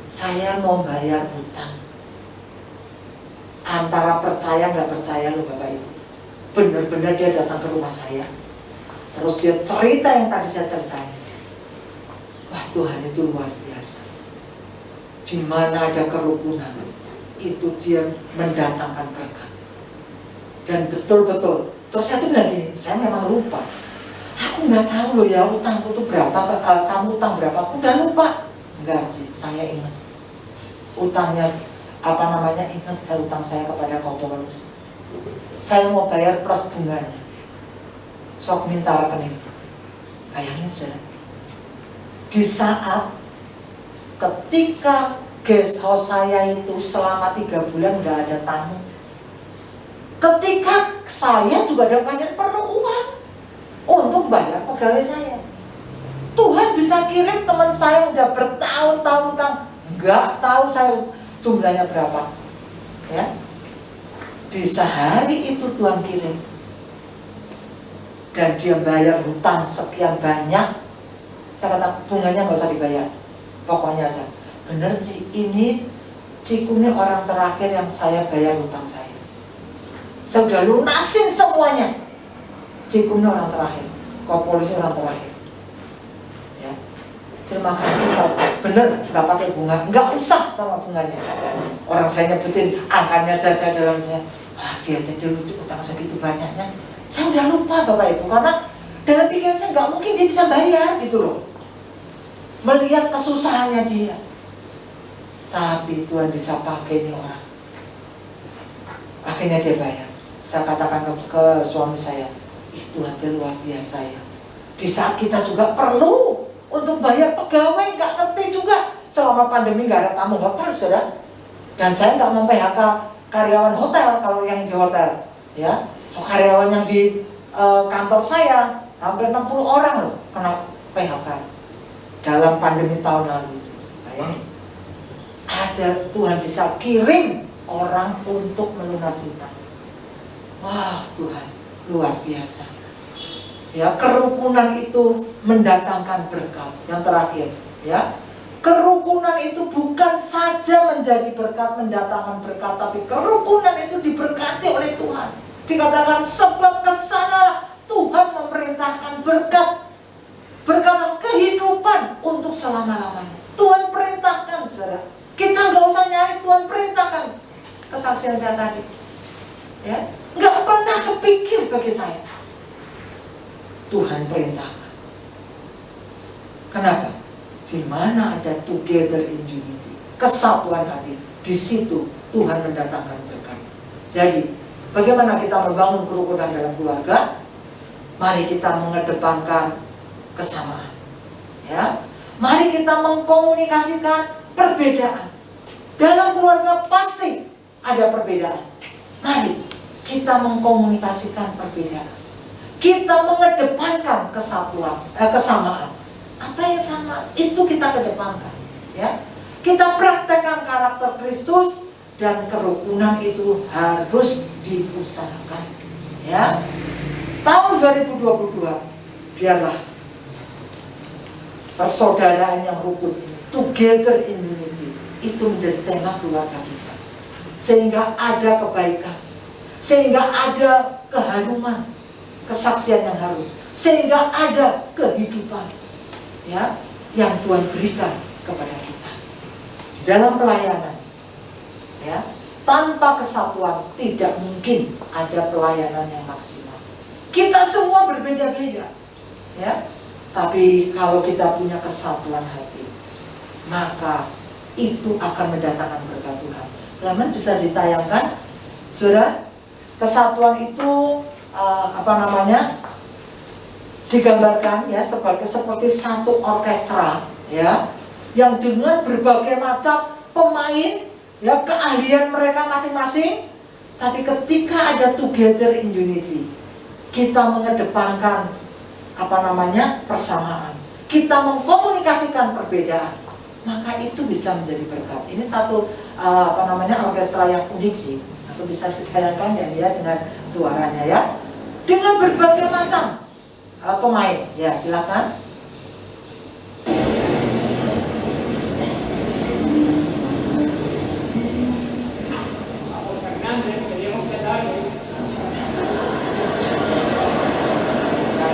Saya mau bayar utang. Antara percaya nggak percaya loh Bapak Ibu. Bener-bener dia datang ke rumah saya. Terus dia cerita yang tadi saya ceritain. Wah Tuhan itu luar biasa. Di mana ada kerukunan, itu dia mendatangkan berkat. Dan betul-betul. Terus saya tuh bilang gini, saya memang lupa. Aku nggak tahu loh ya utangku tuh berapa, kamu utang berapa, aku udah lupa. Enggak Ci, saya ingat. Utangnya, ingat saya utang saya kepada Paulus. Saya mau bayar plus bunganya. Sok minta rekening. Bayangin saudara. Di saat ketika guest house saya itu selama 3 bulan nggak ada tamu. Ketika saya juga perlu uang untuk bayar pegawai saya. Tuhan bisa kirim teman saya udah bertahun-tahun utang, nggak tahu saya jumlahnya berapa, ya. Bisa hari itu Tuhan kirim, dan dia bayar hutang sekian banyak. Saya kata bunganya nggak usah dibayar, pokoknya aja. Bener Ci, ini Cikum ini orang terakhir yang saya bayar hutang saya. Saya udah lunasin semuanya. Cikum ini orang terakhir, Paulus orang terakhir. Ya, terima kasih Pak. Bener, nggak pakai bunga, nggak usah sama bunganya. Orang saya nyebutin angkanya aja saya dalam saya. Wah dia jadi utang segitu banyaknya. Saya udah lupa Bapak Ibu, karena dalam pikiran saya nggak mungkin dia bisa bayar gitu loh. Melihat kesusahannya dia. Tapi Tuhan bisa pakai ini orang. Akhirnya dia bayar. Saya katakan ke suami saya, Tuhan dia luar biasa ya. Di saat kita juga perlu untuk bayar pegawai, nggak ngerti juga. Selama pandemi nggak ada tamu hotel, saudara. Dan saya nggak mem-PHK karyawan hotel kalau yang di hotel, ya. Karyawan yang di kantor saya hampir 60 orang loh kena PHK dalam pandemi tahun lalu. Bayangin, ada Tuhan bisa kirim orang untuk melunasi utang. Wah Tuhan, luar biasa. Ya, kerukunan itu mendatangkan berkat. Yang terakhir, ya. Kerukunan itu bukan saja menjadi berkat, mendatangkan berkat, tapi kerukunan itu diberkati oleh Tuhan. Dikatakan sebab kesana Tuhan memerintahkan berkat, berkat kehidupan untuk selama-lamanya. Tuhan perintahkan, saudara. Kita nggak usah nyari, Tuhan perintahkan. Kesaksian saya tadi, ya, nggak pernah kepikir bagi saya. Tuhan perintahkan. Kenapa? Di mana ada together in unity, kesatuan hati, di situ Tuhan mendatangkan berkat. Jadi, bagaimana kita membangun kerukunan dalam keluarga? Mari kita mengedepankan kesamaan. Ya, mari kita mengkomunikasikan perbedaan. Dalam keluarga pasti ada perbedaan. Mari kita mengkomunikasikan perbedaan. Kita mengedepankan kesatuan, kesamaan. Apa yang sama itu kita kedepankan, ya. Kita praktekkan karakter Kristus dan kerukunan itu harus diusahakan, ya. Tahun 2022 biarlah persaudaraan yang rukun, together in unity, itu menjadi tema keluarga kita. Sehingga ada kebaikan, sehingga ada keharuman, kesaksian yang harum, sehingga ada kehidupan, ya, yang Tuhan berikan kepada kita. Di dalam pelayanan. Ya, tanpa kesatuan tidak mungkin ada pelayanan yang maksimal. Kita semua berbeda-beda, ya. Tapi kalau kita punya kesatuan hati, maka itu akan mendatangkan berkat Tuhan. Teman bisa ditayangkan, saudara, kesatuan itu digambarkan ya seperti satu orkestra, ya, yang dengan berbagai macam pemain, ya, keahlian mereka masing-masing. Tapi ketika ada together in unity, kita mengedepankan persamaan, kita mengkomunikasikan perbedaan, maka itu bisa menjadi berkat. Ini satu orkestra yang unik sih, atau bisa ditayangkan ya dia dengan suaranya, ya, dengan berbagai macam pemain. Ya, silakan.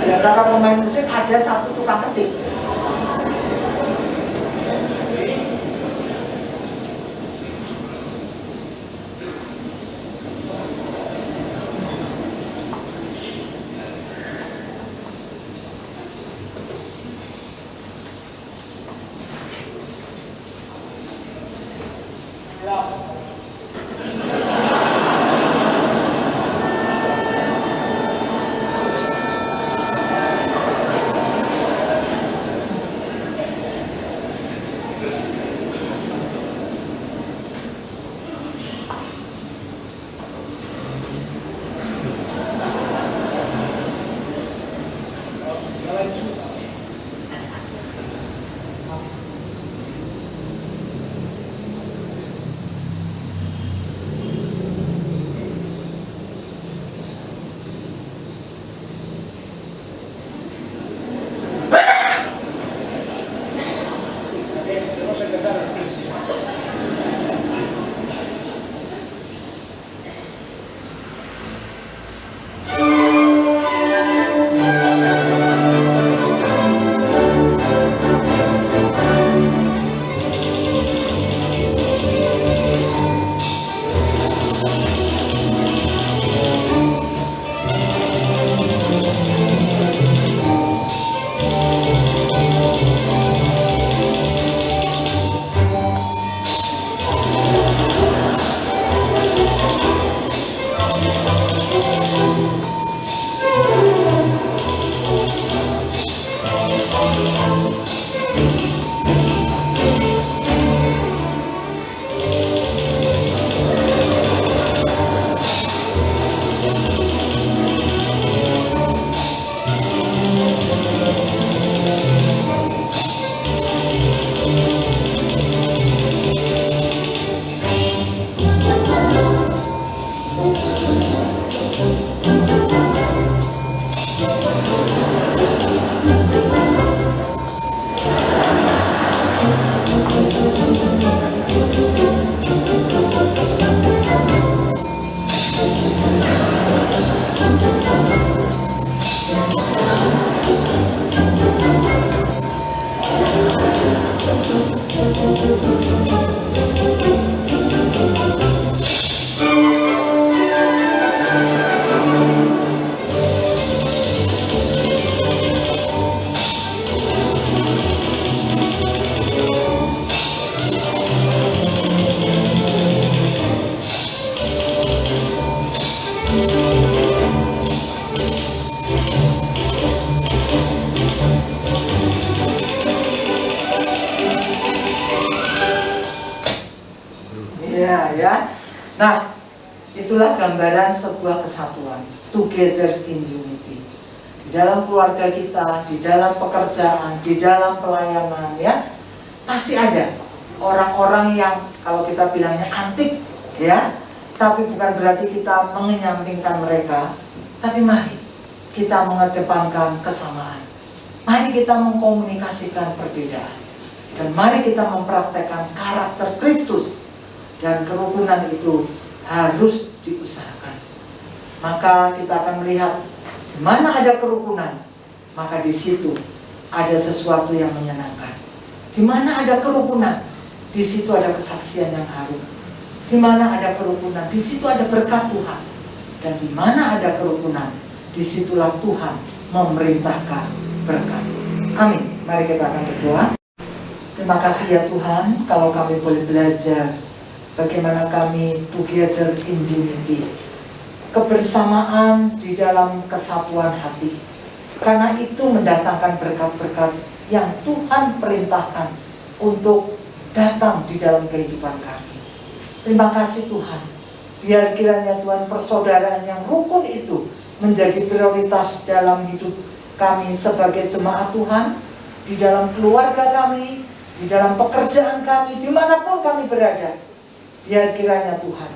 Di antara pemain musik ada satu tukang ketik. Ya. Nah, itulah gambaran sebuah kesatuan, together in unity. Di dalam keluarga kita, di dalam pekerjaan, di dalam pelayanan, ya, pasti ada orang-orang yang kalau kita bilangnya antik, ya. Tapi bukan berarti kita mengenyampingkan mereka, tapi mari kita mengedepankan kesamaan. Mari kita mengkomunikasikan perbedaan. Dan mari kita mempraktekkan karakter Kristus. Dan kerukunan itu harus diusahakan. Maka kita akan melihat di mana ada kerukunan, maka di situ ada sesuatu yang menyenangkan. Di mana ada kerukunan, di situ ada kesaksian yang harum. Di mana ada kerukunan, di situ ada berkat Tuhan. Dan di mana ada kerukunan, disitulah Tuhan memerintahkan berkat. Amin. Mari kita akan berdoa. Terima kasih ya Tuhan, kalau kami boleh belajar bagaimana kami together in unity, kebersamaan di dalam kesatuan hati. Karena itu mendatangkan berkat-berkat yang Tuhan perintahkan untuk datang di dalam kehidupan kami. Terima kasih Tuhan. Biar kiranya Tuhan persaudaraan yang rukun itu menjadi prioritas dalam hidup kami sebagai jemaat Tuhan, di dalam keluarga kami, di dalam pekerjaan kami, dimanapun kami berada. Biar kiranya Tuhan,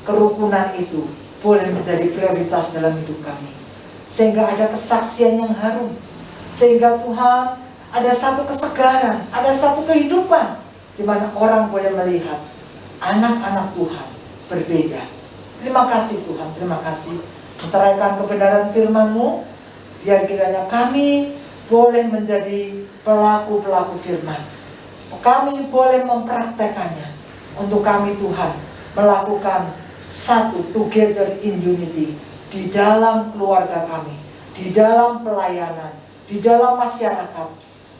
kerukunan itu boleh menjadi prioritas dalam hidup kami. Sehingga ada kesaksian yang harum. Sehingga Tuhan, ada satu kesegaran, ada satu kehidupan, di mana orang boleh melihat anak-anak Tuhan berbeda. Terima kasih Tuhan, terima kasih. Meteraikan kebenaran firman-Mu, biar kiranya kami boleh menjadi pelaku-pelaku firman. Kami boleh mempraktekannya. Untuk kami Tuhan, melakukan satu together in unity di dalam keluarga kami, di dalam pelayanan, di dalam masyarakat,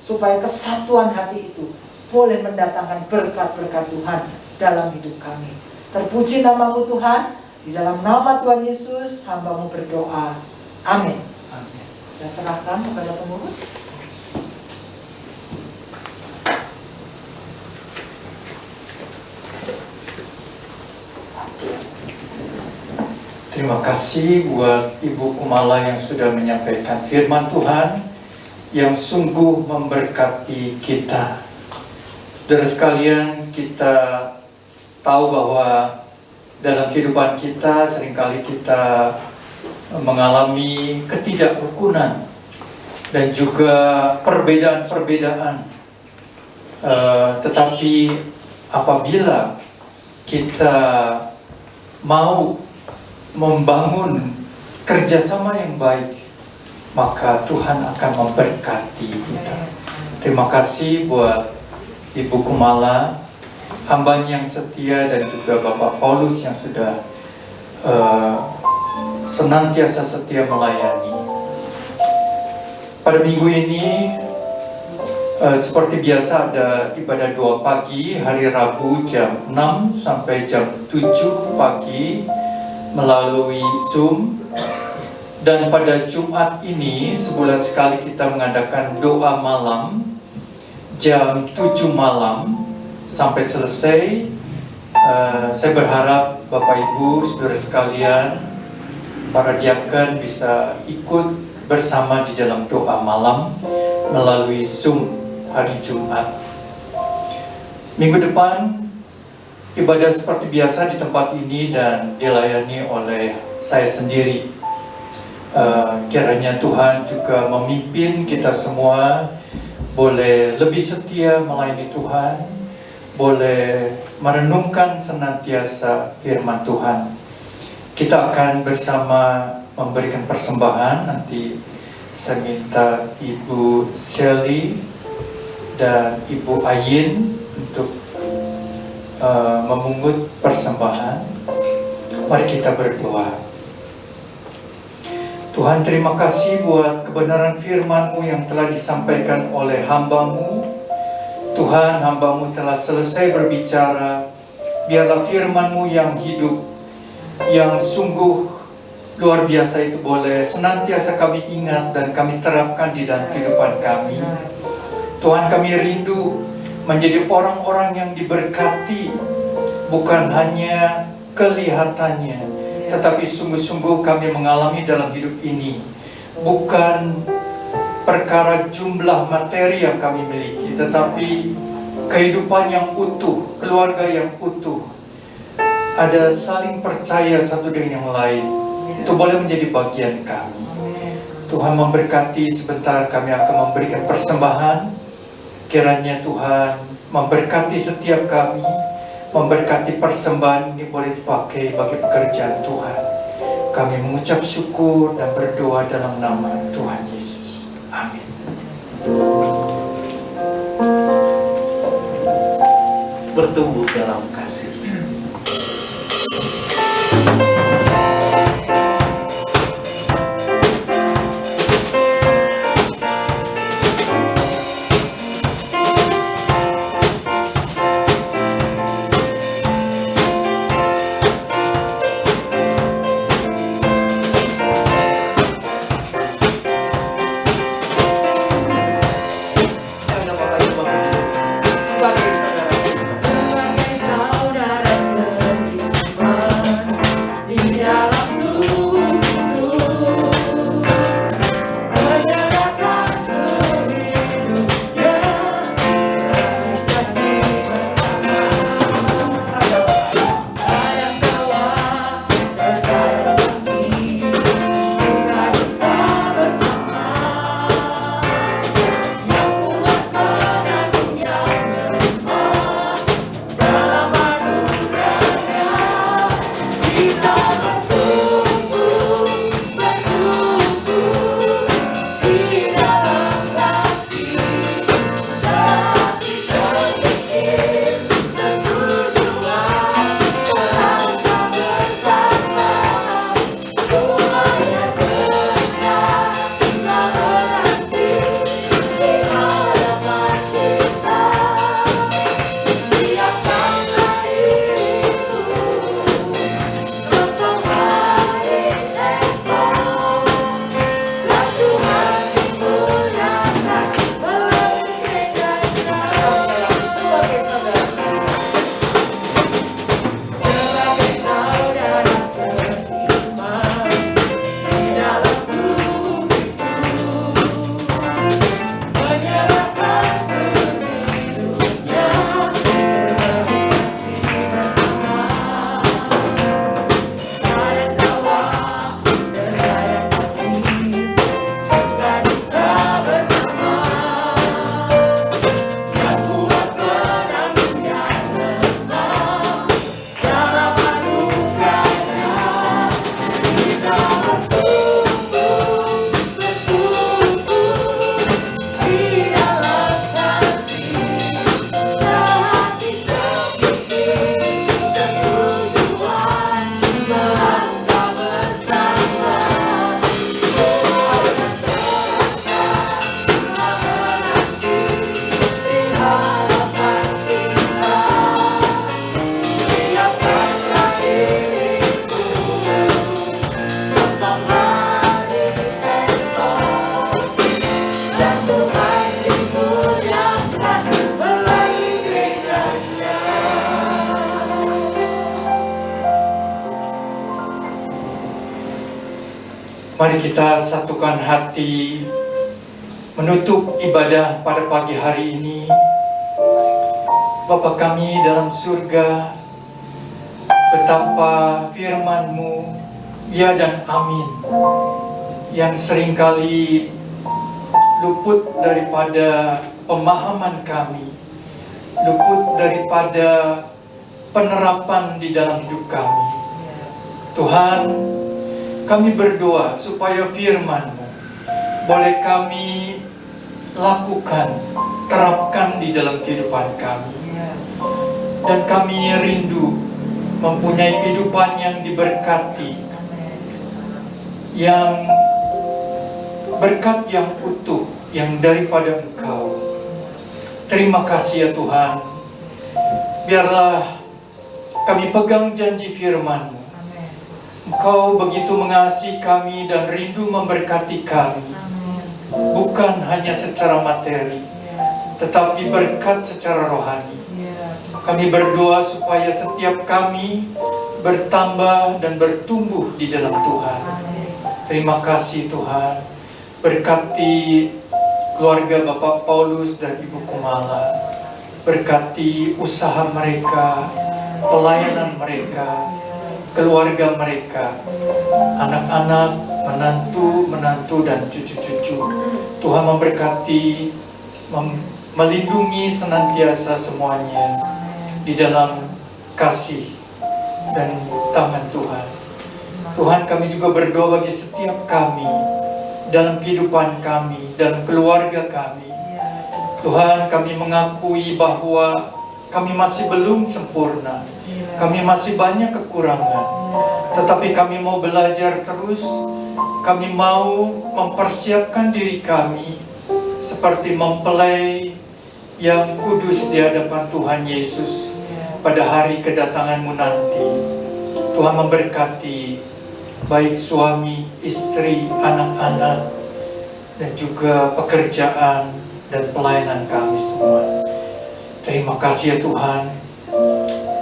supaya kesatuan hati itu boleh mendatangkan berkat-berkat Tuhan dalam hidup kami. Terpuji nama-Mu Tuhan, di dalam nama Tuhan Yesus hamba-Mu berdoa. Amin. Amin. Saya serahkan kepada pengurus. Terima kasih buat Ibu Kumala yang sudah menyampaikan firman Tuhan yang sungguh memberkati kita. Saudara sekalian, kita tahu bahwa dalam kehidupan kita seringkali kita mengalami ketidakrukunan dan juga perbedaan-perbedaan. Tetapi apabila kita mau membangun kerjasama yang baik, maka Tuhan akan memberkati kita. Terima kasih buat Ibu Kumala, hambanya yang setia, dan juga Bapak Paulus yang sudah senantiasa setia melayani. Pada minggu ini, seperti biasa ada ibadah doa pagi hari Rabu jam 6 sampai jam 7 pagi melalui Zoom. Dan pada Jumat ini sebulan sekali kita mengadakan doa malam jam 7 malam sampai selesai. Saya berharap Bapak Ibu saudara sekalian, para diaken bisa ikut bersama di dalam doa malam melalui Zoom hari Jumat. Minggu depan ibadah seperti biasa di tempat ini dan dilayani oleh saya sendiri. Kiranya Tuhan juga memimpin kita semua, boleh lebih setia melayani Tuhan, boleh merenungkan senantiasa firman Tuhan. Kita akan bersama memberikan persembahan. Nanti saya minta Ibu Shelly dan Ibu Ayin untuk memungut persembahan. Mari kita berdoa. Tuhan, terima kasih buat kebenaran firman-Mu yang telah disampaikan oleh hamba-Mu. Tuhan, hamba-Mu telah selesai berbicara. Biarlah firman-Mu yang hidup, yang sungguh luar biasa itu boleh senantiasa kami ingat dan kami terapkan di dalam kehidupan kami. Tuhan, kami rindu menjadi orang-orang yang diberkati, bukan hanya kelihatannya, tetapi sungguh-sungguh kami mengalami dalam hidup ini bukan perkara jumlah materi yang kami miliki, tetapi kehidupan yang utuh, keluarga yang utuh, ada saling percaya satu dengan yang lain. Itu boleh menjadi bagian kami. Tuhan memberkati. Sebentar kami akan memberikan persembahan. Kiranya Tuhan memberkati setiap kami, memberkati persembahan ini boleh dipakai bagi pekerjaan Tuhan. Kami mengucap syukur dan berdoa dalam nama Tuhan Yesus. Amin. bertumbuh dalam kasih. Sebagai saudara seiman di dalam Kristus, menyerahkan seluruh hidupnya demi kasih bersama. Kadang tawa, terkadang tangis, suka duka bersama. Yang kuat menanggung yang lemah dalam anugerahnya. Kita bertumbuh di dalam kasih, sehati sepikir setujuan melangkah bersama, supaya tercapailah nanti di hadapan kita. Siap sampai itu untuk hari esok, dan Tuhan dimuliakan melalui gerejanya. Sebagai saudara seiman di dalam tubuh Kristus, menyerahkan seluruh hidupnya demi kasih bersama. Kadang tawa, terkadang tangis, suka duka bersama. Yang kuat menanggung yang lemah dalam anugerahnya. Kita bertumbuh di dalam kasih, sehati sepikir setujuan melangkah bersama, supaya tercapailah nanti di hadapan kita. Siapkanlah dirimu untuk hari esok, dan Tuhan dimuliakan melalui gerejanya. Mari kita satukan hati menutup ibadah pada pagi hari ini. Bapa kami dalam surga, betapa firman-Mu ya dan amin yang seringkali luput daripada pemahaman kami, luput daripada penerapan di dalam hidup kami. Tuhan, kami berdoa supaya firman-Mu boleh kami lakukan, terapkan di dalam kehidupan kami. Dan kami rindu mempunyai kehidupan yang diberkati, yang berkat yang utuh, yang daripada Engkau. Terima kasih ya Tuhan. Biarlah kami pegang janji firman-Mu. Engkau begitu mengasihi kami dan rindu memberkati kami. Bukan hanya secara materi, tetapi berkat secara rohani. Kami berdoa supaya setiap kami bertambah dan bertumbuh di dalam Tuhan. Terima kasih Tuhan. Berkati keluarga Bapak Paulus dan Ibu Kumala. Berkati usaha mereka, pelayanan mereka, keluarga mereka, anak-anak, menantu, dan cucu-cucu. Tuhan memberkati, melindungi senantiasa semuanya di dalam kasih dan tangan Tuhan. Tuhan, kami juga berdoa bagi setiap kami dalam kehidupan kami, dalam keluarga kami. Tuhan, kami mengakui bahwa kami masih belum sempurna. Iya. Kami masih banyak kekurangan. Tetapi kami mau belajar terus. Kami mau mempersiapkan diri kami seperti mempelai yang kudus di hadapan Tuhan Yesus pada hari kedatanganmu nanti. Tuhan memberkati baik suami, istri, anak-anak, dan juga pekerjaan dan pelayanan kami semua. Terima kasih ya Tuhan.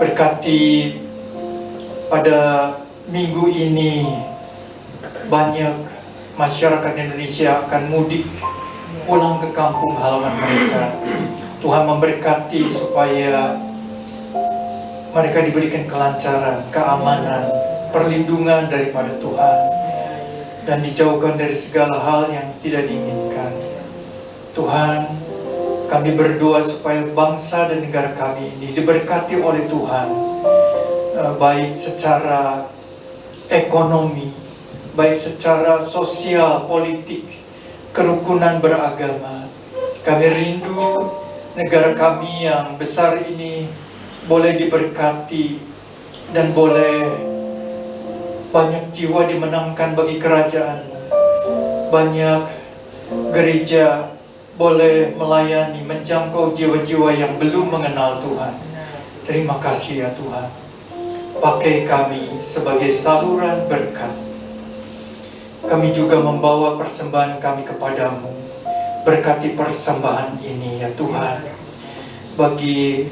Berkati pada minggu ini banyak masyarakat Indonesia akan mudik pulang ke kampung halaman mereka. Tuhan memberkati supaya mereka diberikan kelancaran, keamanan, perlindungan daripada Tuhan, dan dijauhkan dari segala hal yang tidak diinginkan. Tuhan, kami berdoa supaya bangsa dan negara kami ini diberkati oleh Tuhan, baik secara ekonomi, baik secara sosial, politik, kerukunan beragama. Kami rindu negara kami yang besar ini boleh diberkati dan boleh banyak jiwa dimenangkan bagi kerajaan. Banyak gereja boleh melayani, menjangkau jiwa-jiwa yang belum mengenal Tuhan. Terima kasih ya Tuhan. Pakai kami sebagai saluran berkat. Kami juga membawa persembahan kami kepadamu. Berkati persembahan ini ya Tuhan, bagi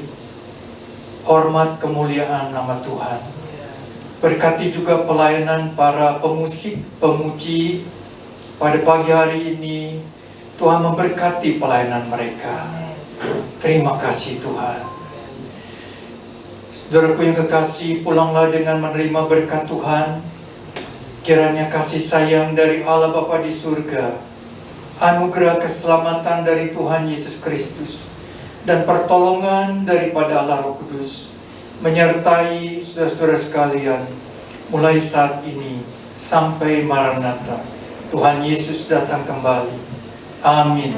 hormat kemuliaan nama Tuhan. Berkati juga pelayanan para pemusik, pemuji pada pagi hari ini. Tuhan memberkati pelayanan mereka. Terima kasih Tuhan. Saudaraku yang kekasih, pulanglah dengan menerima berkat Tuhan. Kiranya kasih sayang dari Allah Bapa di surga, anugerah keselamatan dari Tuhan Yesus Kristus, dan pertolongan daripada Allah Roh Kudus menyertai saudara-saudara sekalian mulai saat ini sampai Maranatha. Tuhan Yesus datang kembali. Amin.